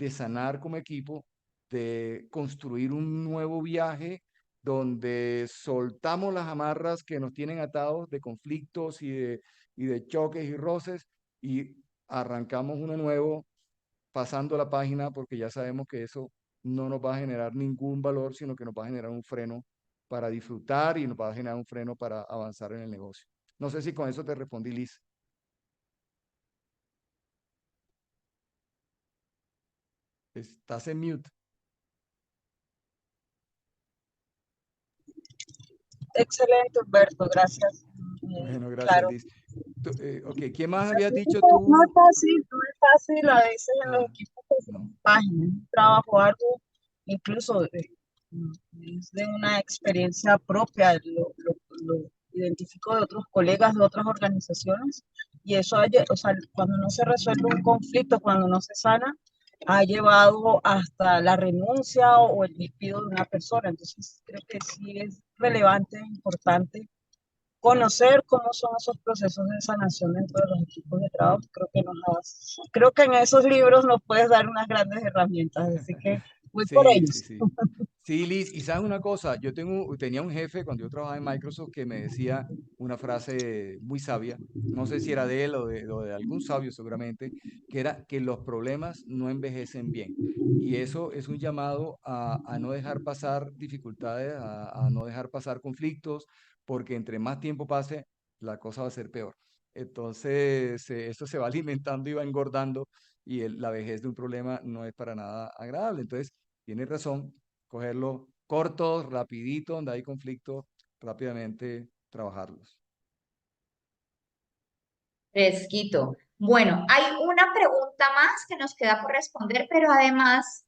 [SPEAKER 1] sanar como equipo, de construir un nuevo viaje donde soltamos las amarras que nos tienen atados de conflictos y de choques y roces y arrancamos uno nuevo pasando la página porque ya sabemos que eso no nos va a generar ningún valor, sino que nos va a generar un freno para disfrutar y nos va a generar un freno para avanzar en el negocio. No sé si con eso te respondí, Liz. Estás en mute.
[SPEAKER 4] Excelente, Humberto, gracias.
[SPEAKER 1] Bueno, gracias,
[SPEAKER 4] Claro.
[SPEAKER 1] Liz. Ok, ¿quién más habías
[SPEAKER 4] Sí,
[SPEAKER 1] dicho
[SPEAKER 4] no es
[SPEAKER 1] tú?
[SPEAKER 4] fácil, no es fácil a veces en los
[SPEAKER 1] Ah,
[SPEAKER 4] equipos que se
[SPEAKER 1] no.
[SPEAKER 4] páginas, un trabajo arduo, incluso es de una experiencia propia, lo identifico de otros colegas de otras organizaciones, y eso, o sea, cuando no se resuelve un conflicto, cuando no se sana, ha llevado hasta la renuncia o el despido de una persona. Entonces, creo que sí es relevante, importante conocer cómo son esos procesos de sanación dentro de los equipos de trabajo. Creo que en esos libros nos puedes dar unas grandes herramientas, así que voy por
[SPEAKER 1] Sí, sí,
[SPEAKER 4] ellos.
[SPEAKER 1] sí. Sí, Liz, y sabes una cosa, tenía un jefe cuando yo trabajaba en Microsoft que me decía una frase muy sabia, no sé si era de él o de algún sabio seguramente, que era que los problemas no envejecen bien. Y eso es un llamado a no dejar pasar dificultades, a no dejar pasar conflictos, porque entre más tiempo pase, la cosa va a ser peor. Entonces, esto se va alimentando y va engordando y la vejez de un problema no es para nada agradable. Entonces, tienes razón, cogerlo cortos, rapidito, donde hay conflicto, rápidamente trabajarlos.
[SPEAKER 2] Fresquito. Bueno, hay una pregunta más que nos queda por responder, pero además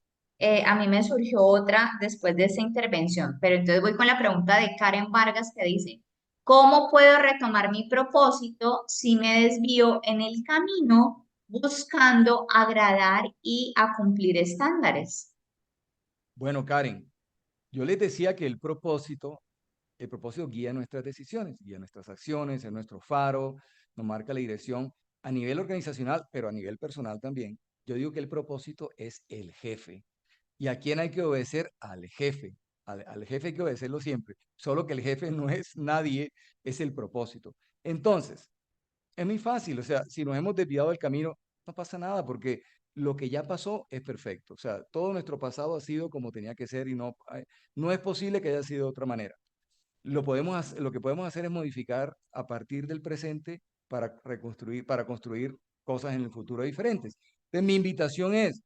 [SPEAKER 2] a mí me surgió otra después de esa intervención. Pero entonces voy con la pregunta de Karen Vargas que dice, ¿cómo puedo retomar mi propósito si me desvío en el camino buscando agradar y a cumplir estándares?
[SPEAKER 1] Bueno, Karen, yo les decía que el propósito El propósito guía nuestras decisiones, guía nuestras acciones, es nuestro faro, nos marca la dirección a nivel organizacional, pero a nivel personal también. Yo digo que el propósito es el jefe. ¿Y a quién hay que obedecer? Al jefe. Al jefe hay que obedecerlo siempre. Solo que el jefe no es nadie, es el propósito. Entonces, es muy fácil. O sea, si nos hemos desviado del camino, no pasa nada porque lo que ya pasó es perfecto. O sea, todo nuestro pasado ha sido como tenía que ser y no es posible que haya sido de otra manera. Lo que podemos hacer es modificar a partir del presente para reconstruir, para construir cosas en el futuro diferentes. Entonces, mi invitación es,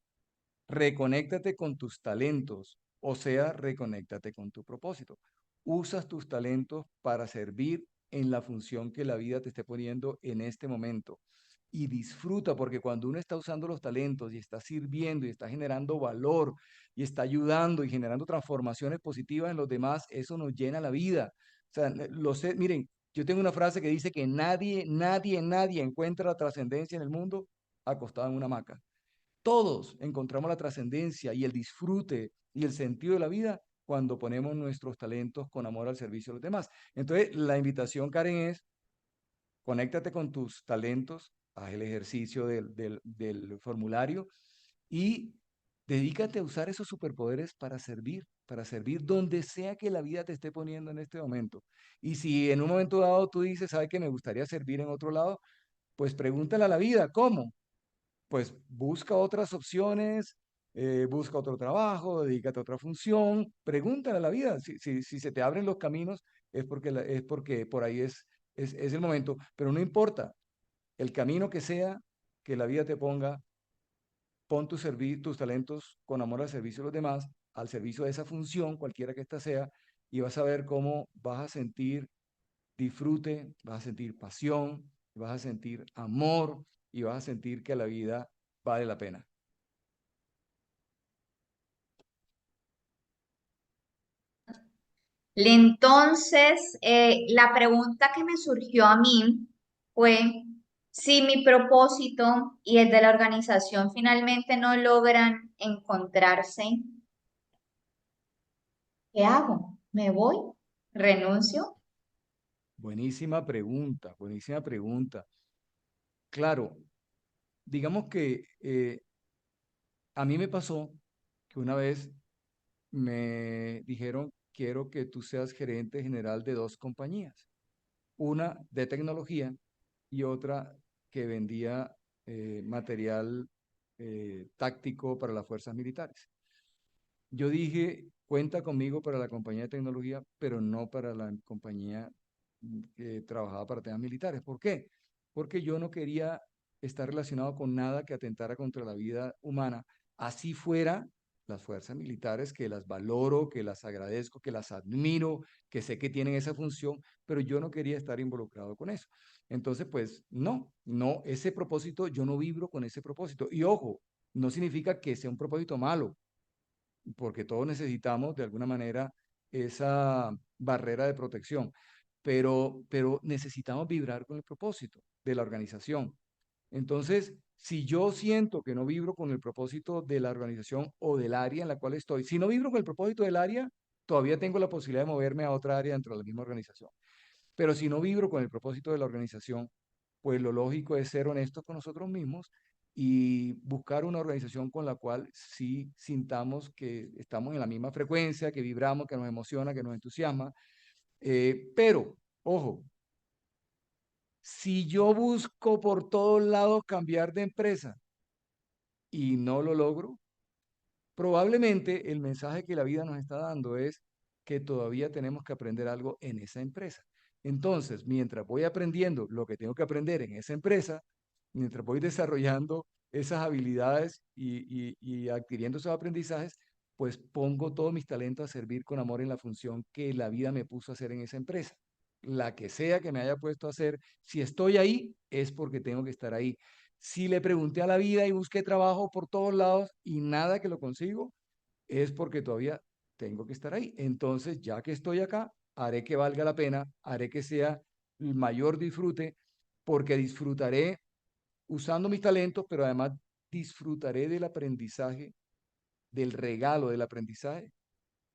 [SPEAKER 1] reconéctate con tus talentos, o sea, reconéctate con tu propósito. Usas tus talentos para servir en la función que la vida te esté poniendo en este momento. Y disfruta, porque cuando uno está usando los talentos y está sirviendo y está generando valor y está ayudando y generando transformaciones positivas en los demás, eso nos llena la vida. O sea, lo sé, miren, yo tengo una frase que dice que nadie encuentra la trascendencia en el mundo acostado en una hamaca. Todos encontramos la trascendencia y el disfrute y el sentido de la vida cuando ponemos nuestros talentos con amor al servicio de los demás. Entonces, la invitación, Karen, es conéctate con tus talentos, haz el ejercicio del formulario y dedícate a usar esos superpoderes para servir donde sea que la vida te esté poniendo en este momento. Y si en un momento dado tú dices, ¿sabes que me gustaría servir en otro lado? Pues pregúntale a la vida, ¿cómo? Pues busca otras opciones, busca otro trabajo, dedícate a otra función, pregúntale a la vida. Si se te abren los caminos, es porque por ahí es el momento, pero no importa, el camino que sea que la vida te ponga, pon tus talentos con amor al servicio de los demás, al servicio de esa función, cualquiera que ésta sea, y vas a ver cómo vas a sentir disfrute, vas a sentir pasión, vas a sentir amor y vas a sentir que la vida vale la pena.
[SPEAKER 2] Entonces, la pregunta que me surgió a mí fue si mi propósito y el de la organización finalmente no logran encontrarse, ¿qué hago? ¿Me voy? ¿Renuncio?
[SPEAKER 1] Buenísima pregunta, buenísima pregunta. Claro, digamos que a mí me pasó que una vez me dijeron, quiero que tú seas gerente general de dos compañías, una de tecnología y otra que vendía material táctico para las fuerzas militares. Yo dije, cuenta conmigo para la compañía de tecnología, pero no para la compañía que trabajaba para temas militares. ¿Por qué? Porque yo no quería estar relacionado con nada que atentara contra la vida humana, así fuera las fuerzas militares, que las valoro, que las agradezco, que las admiro, que sé que tienen esa función, pero yo no quería estar involucrado con eso. Entonces, pues no, ese propósito, yo no vibro con ese propósito. Y ojo, no significa que sea un propósito malo, porque todos necesitamos de alguna manera esa barrera de protección, pero necesitamos vibrar con el propósito de la organización. Entonces, si yo siento que no vibro con el propósito de la organización o del área en la cual estoy, si no vibro con el propósito del área, todavía tengo la posibilidad de moverme a otra área dentro de la misma organización. Pero si no vibro con el propósito de la organización, pues lo lógico es ser honestos con nosotros mismos y buscar una organización con la cual sí sintamos que estamos en la misma frecuencia, que vibramos, que nos emociona, que nos entusiasma. Pero, ojo, si yo busco por todos lados cambiar de empresa y no lo logro, probablemente el mensaje que la vida nos está dando es que todavía tenemos que aprender algo en esa empresa. Entonces, mientras voy aprendiendo lo que tengo que aprender en esa empresa, mientras voy desarrollando esas habilidades y adquiriendo esos aprendizajes, pues pongo todos mis talentos a servir con amor en la función que la vida me puso a hacer en esa empresa. La que sea que me haya puesto a hacer, si estoy ahí, es porque tengo que estar ahí. Si le pregunté a la vida y busqué trabajo por todos lados y nada que lo consigo, es porque todavía tengo que estar ahí. Entonces, ya que estoy acá, haré que valga la pena, haré que sea el mayor disfrute, porque disfrutaré usando mis talentos, pero además disfrutaré del aprendizaje, del regalo del aprendizaje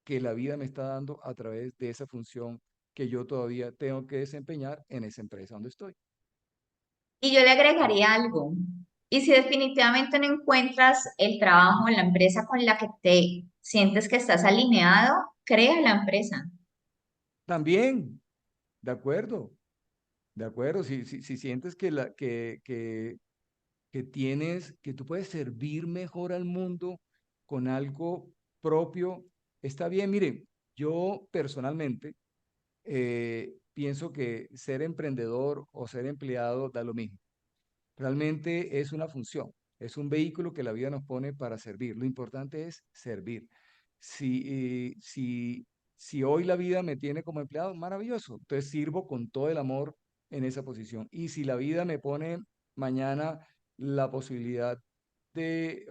[SPEAKER 1] que la vida me está dando a través de esa función que yo todavía tengo que desempeñar en esa empresa donde estoy.
[SPEAKER 2] Y yo le agregaría algo. Y si definitivamente no encuentras el trabajo en la empresa con la que te sientes que estás alineado, crea la empresa.
[SPEAKER 1] También, de acuerdo, de acuerdo. Si sientes que tienes, que tú puedes servir mejor al mundo con algo propio, está bien. Mire, yo personalmente pienso que ser emprendedor o ser empleado da lo mismo. Realmente es una función, es un vehículo que la vida nos pone para servir. Lo importante es servir. Si, si hoy la vida me tiene como empleado, maravilloso. Entonces sirvo con todo el amor en esa posición. Y si la vida me pone mañana la posibilidad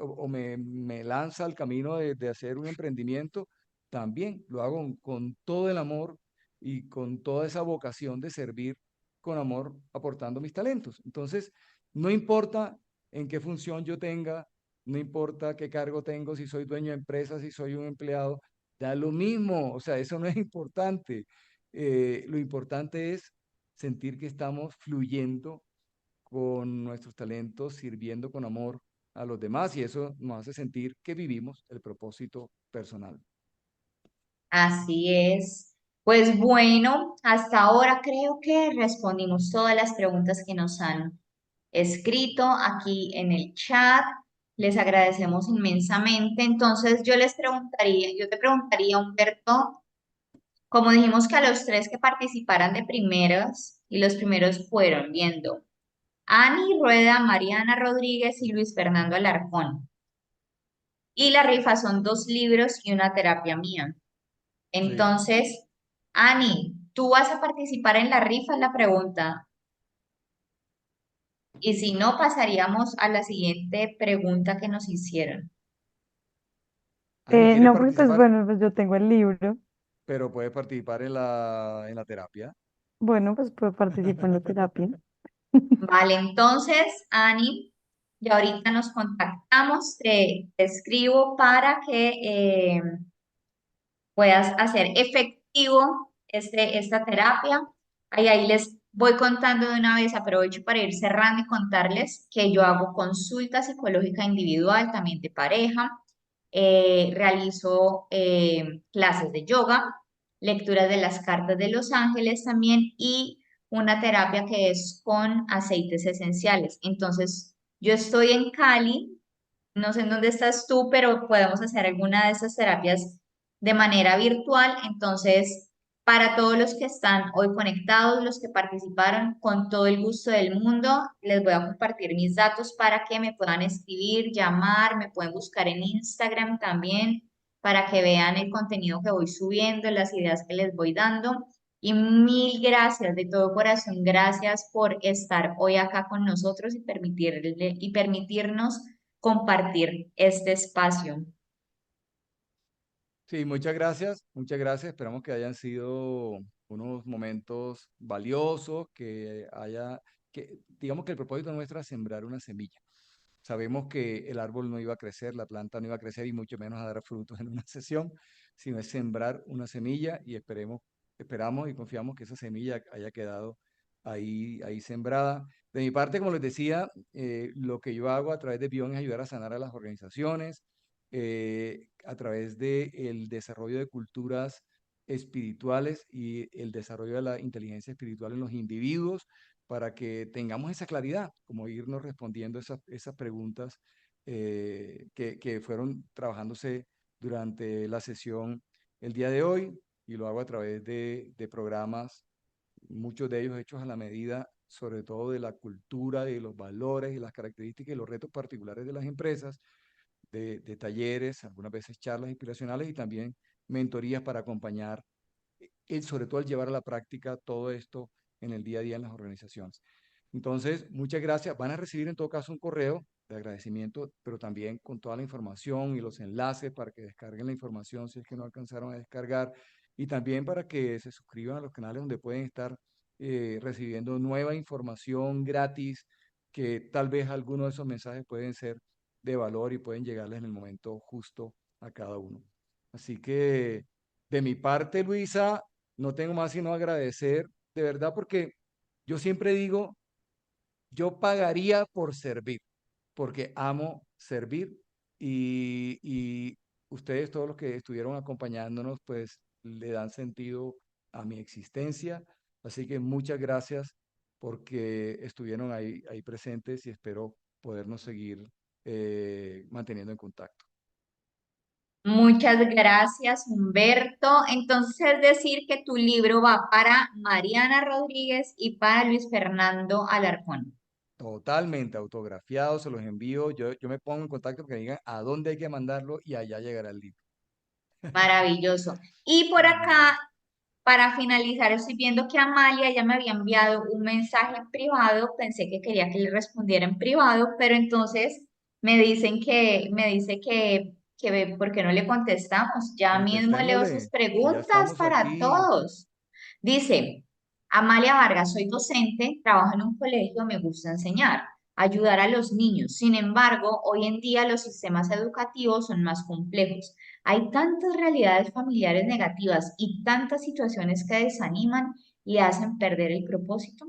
[SPEAKER 1] o me lanza al camino de hacer un emprendimiento, también lo hago con todo el amor y con toda esa vocación de servir con amor, aportando mis talentos. Entonces, no importa en qué función yo tenga, no importa qué cargo tengo, si soy dueño de empresa, si soy un empleado, da lo mismo, o sea, eso no es importante. Lo importante es sentir que estamos fluyendo con nuestros talentos, sirviendo con amor a los demás y eso nos hace sentir que vivimos el propósito personal.
[SPEAKER 2] Así es. Pues bueno, hasta ahora creo que respondimos todas las preguntas que nos han escrito aquí en el chat. Les agradecemos inmensamente. Entonces, yo te preguntaría, Humberto, como dijimos que a los tres que participaran de primeros, y los primeros fueron viendo Ani Rueda, Mariana Rodríguez y Luis Fernando Alarcón. Y la rifa son 2 libros y una terapia mía.
[SPEAKER 1] Sí.
[SPEAKER 2] Entonces, Ani, ¿tú vas a participar en la rifa? Es la pregunta. Y si no, pasaríamos a la siguiente pregunta que nos hicieron.
[SPEAKER 1] Ani quiere
[SPEAKER 5] No, porque pues
[SPEAKER 1] participar,
[SPEAKER 5] bueno, pues yo tengo el libro.
[SPEAKER 1] pero puede participar en la terapia.
[SPEAKER 5] Bueno, pues puedo participar en la terapia.
[SPEAKER 2] Vale, entonces, Ani, ya ahorita nos contactamos, te escribo para que puedas hacer efectivo esta terapia. Ahí les voy contando de una vez, aprovecho para ir cerrando y contarles que yo hago consulta psicológica individual, también de pareja, realizo clases de yoga, lecturas de las cartas de los ángeles también y una terapia que es con aceites esenciales. Entonces, yo estoy en Cali, no sé en dónde estás tú, pero podemos hacer alguna de esas terapias de manera virtual. Entonces, para todos los que están hoy conectados, los que participaron, con todo el gusto del mundo, les voy a compartir mis datos para que me puedan escribir, llamar, me pueden buscar en Instagram también para que vean el contenido que voy subiendo, las ideas que les voy dando. Y mil gracias, de todo corazón, gracias por estar hoy acá con nosotros y permitirnos compartir este espacio.
[SPEAKER 1] Sí, muchas gracias, muchas gracias. Esperamos que hayan sido unos momentos valiosos, digamos que el propósito nuestro es sembrar una semilla. Sabemos que el árbol no iba a crecer, la planta no iba a crecer y mucho menos a dar frutos en una sesión, sino es sembrar una semilla y esperamos y confiamos que esa semilla haya quedado ahí sembrada. De mi parte, como les decía, lo que yo hago a través de Bion es ayudar a sanar a las organizaciones, a través del desarrollo de culturas espirituales y el desarrollo de la inteligencia espiritual en los individuos para que tengamos esa claridad, como irnos respondiendo esas preguntas que fueron trabajándose durante la sesión el día de hoy y lo hago a través de programas, muchos de ellos hechos a la medida, sobre todo de la cultura, de los valores y las características y los retos particulares de las empresas, de talleres, algunas veces charlas inspiracionales y también mentorías para acompañar sobre todo al llevar a la práctica todo esto en el día a día en las organizaciones. Entonces, muchas gracias. Van a recibir en todo caso un correo de agradecimiento, pero también con toda la información y los enlaces para que descarguen la información si es que no alcanzaron a descargar y también para que se suscriban a los canales donde pueden estar recibiendo nueva información gratis, que tal vez algunos de esos mensajes pueden ser de valor y pueden llegarles en el momento justo a cada uno. Así que de mi parte, Luisa, no tengo más sino agradecer, de verdad, porque yo siempre digo, yo pagaría por servir, porque amo servir y ustedes, todos los que estuvieron acompañándonos, pues le dan sentido a mi existencia. Así que muchas gracias porque estuvieron ahí presentes y espero podernos seguir manteniendo en contacto.
[SPEAKER 2] Muchas gracias, Humberto. Entonces, es decir, que tu libro va para Mariana Rodríguez y para Luis Fernando Alarcón.
[SPEAKER 1] Totalmente autografiados, se los envío. Yo me pongo en contacto que me digan a dónde hay que mandarlo y allá llegará el libro.
[SPEAKER 2] Maravilloso. Y por
[SPEAKER 1] Bueno,
[SPEAKER 2] acá, para finalizar, estoy viendo que Amalia ya me había enviado un mensaje en privado. Pensé que quería que le respondiera en privado, pero entonces me dice que ¿por qué no le contestamos? Ya mismo leo sus
[SPEAKER 1] contestémosle, si ya
[SPEAKER 2] preguntas
[SPEAKER 1] estamos
[SPEAKER 2] para
[SPEAKER 1] aquí.
[SPEAKER 2] todos. Dice, Amalia Vargas, soy docente, trabajo en un colegio, me gusta enseñar, ayudar a los niños. Sin embargo, hoy en día los sistemas educativos son más complejos. Hay tantas realidades familiares negativas y tantas situaciones que desaniman y hacen perder el propósito.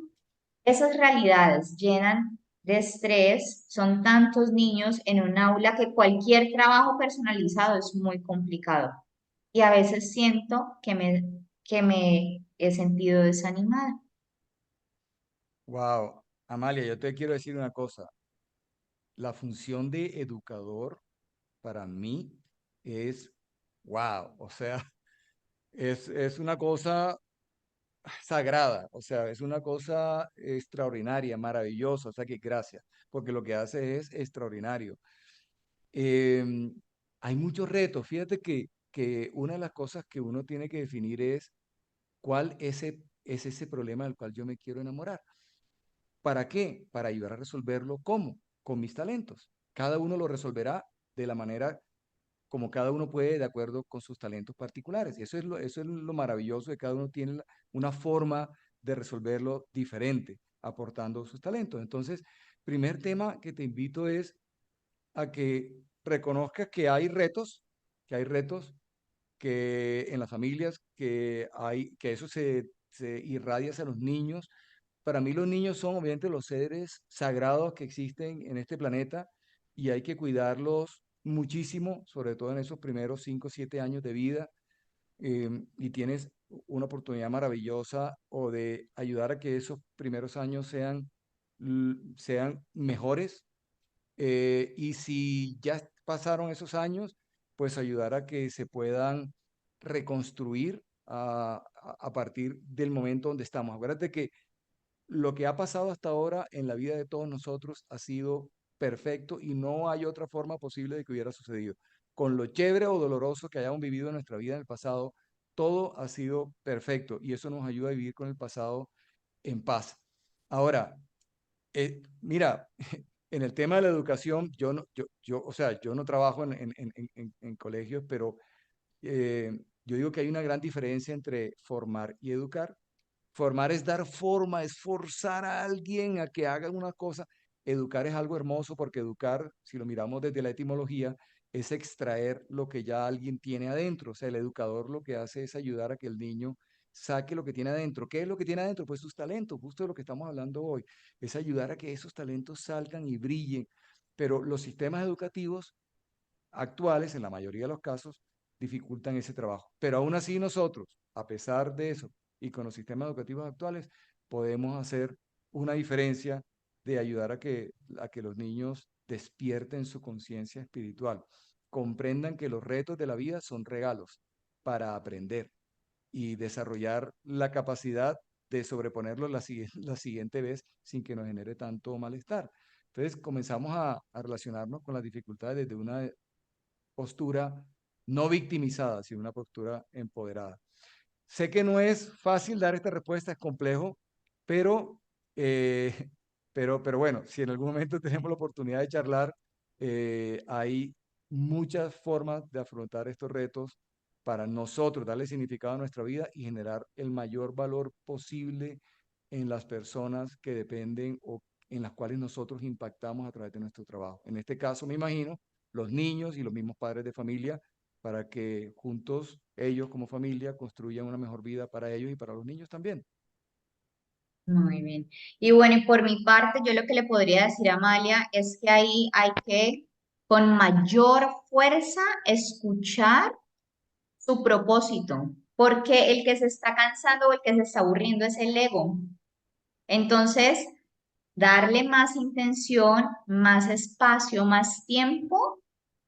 [SPEAKER 2] Esas realidades llenan de estrés, son tantos niños en un aula que cualquier trabajo personalizado es muy complicado. Y a veces siento que me he sentido desanimada.
[SPEAKER 1] Wow, Amalia, yo te quiero decir una cosa. La función de educador para mí es wow, o sea, es una cosa sagrada, o sea, es una cosa extraordinaria, maravillosa, o sea que gracias, porque lo que hace es extraordinario. Em, Hay muchos retos, fíjate que una de las cosas que uno tiene que definir es cuál es ese problema del cual yo me quiero enamorar. ¿Para qué? Para ayudar a resolverlo. ¿Cómo? Con mis talentos. Cada uno lo resolverá de la manera como cada uno puede, de acuerdo con sus talentos particulares. Y eso es lo maravilloso de cada uno tiene una forma de resolverlo diferente, aportando sus talentos. Entonces, primer tema que te invito es a que reconozcas que hay retos que en las familias, que eso se irradia hacia los niños. Para mí los niños son obviamente los seres sagrados que existen en este planeta y hay que cuidarlos muchísimo, sobre todo en esos primeros 5 o 7 años de vida. Y tienes una oportunidad maravillosa o de ayudar a que esos primeros años sean mejores, y si ya pasaron esos años, pues ayudar a que se puedan reconstruir a partir del momento donde estamos. Acuérdate que lo que ha pasado hasta ahora en la vida de todos nosotros ha sido perfecto y no hay otra forma posible de que hubiera sucedido. Con lo chévere o doloroso que hayamos vivido en nuestra vida en el pasado, todo ha sido perfecto y eso nos ayuda a vivir con el pasado en paz. Ahora, mira, en el tema de la educación, o sea, yo no trabajo en colegios, pero yo digo que hay una gran diferencia entre formar y educar. Formar es dar forma, es forzar a alguien a que haga una cosa. Educar es algo hermoso porque educar, si lo miramos desde la etimología, es extraer lo que ya alguien tiene adentro. O sea, el educador lo que hace es ayudar a que el niño saque lo que tiene adentro. ¿Qué es lo que tiene adentro? Pues sus talentos, justo de lo que estamos hablando hoy. Es ayudar a que esos talentos salgan y brillen. Pero los sistemas educativos actuales, en la mayoría de los casos, dificultan ese trabajo. Pero aún así nosotros, a pesar de eso, y con los sistemas educativos actuales, podemos hacer una diferencia de ayudar a que los niños despierten su conciencia espiritual, comprendan que los retos de la vida son regalos para aprender y desarrollar la capacidad de sobreponerlo la siguiente vez sin que nos genere tanto malestar. Entonces comenzamos a relacionarnos con las dificultades desde una postura no victimizada, sino una postura empoderada. Sé que no es fácil dar esta respuesta, es complejo, pero, eh, pero bueno, si en algún momento tenemos la oportunidad de charlar, hay muchas formas de afrontar estos retos para nosotros, darle significado a nuestra vida y generar el mayor valor posible en las personas que dependen o en las cuales nosotros impactamos a través de nuestro trabajo. En este caso, me imagino, los niños y los mismos padres de familia para que juntos ellos como familia construyan una mejor vida para ellos y para los niños también.
[SPEAKER 2] Muy bien. Y bueno, y por mi parte, yo lo que le podría decir a Amalia es que ahí hay que con mayor fuerza escuchar su propósito, porque el que se está cansando o el que se está aburriendo es el ego. Entonces, darle más intención, más espacio, más tiempo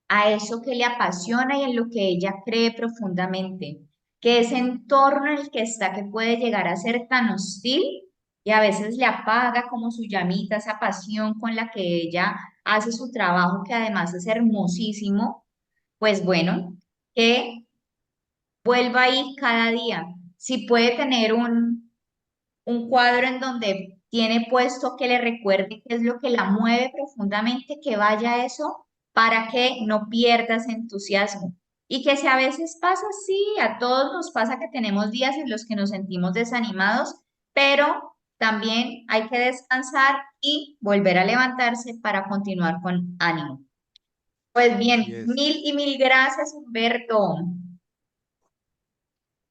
[SPEAKER 2] a eso que le apasiona y en lo que ella cree profundamente, que ese entorno en el que está que puede llegar a ser tan hostil y a veces le apaga como su llamita, esa pasión con la que ella hace su trabajo, que además es hermosísimo, pues bueno, que vuelva ahí cada día. Si puede tener un cuadro en donde tiene puesto que le recuerde qué es lo que la mueve profundamente, que vaya a eso para que no pierdas entusiasmo. Y que si a veces pasa, sí, a todos nos pasa que tenemos días en los que nos sentimos desanimados, pero también hay que descansar y volver a levantarse para continuar con ánimo. Pues
[SPEAKER 1] Así
[SPEAKER 2] bien,
[SPEAKER 1] es.
[SPEAKER 2] mil y mil gracias, Humberto.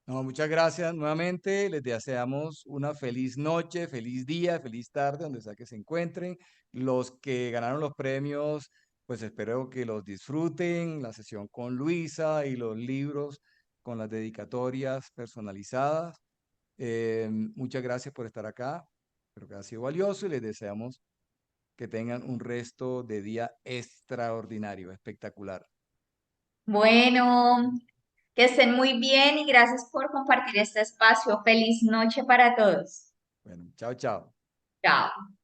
[SPEAKER 1] No, muchas gracias nuevamente. Les deseamos una feliz noche, feliz día, feliz tarde, donde sea que se encuentren. Los que ganaron los premios, pues espero que los disfruten, la sesión con Luisa y los libros con las dedicatorias personalizadas. Muchas gracias por estar acá. Espero que haya sido valioso y les deseamos que tengan un resto de día extraordinario, espectacular.
[SPEAKER 2] Bueno, que estén muy bien y gracias por compartir este espacio. Feliz noche para todos.
[SPEAKER 1] Bueno, chao, chao.
[SPEAKER 2] Chao.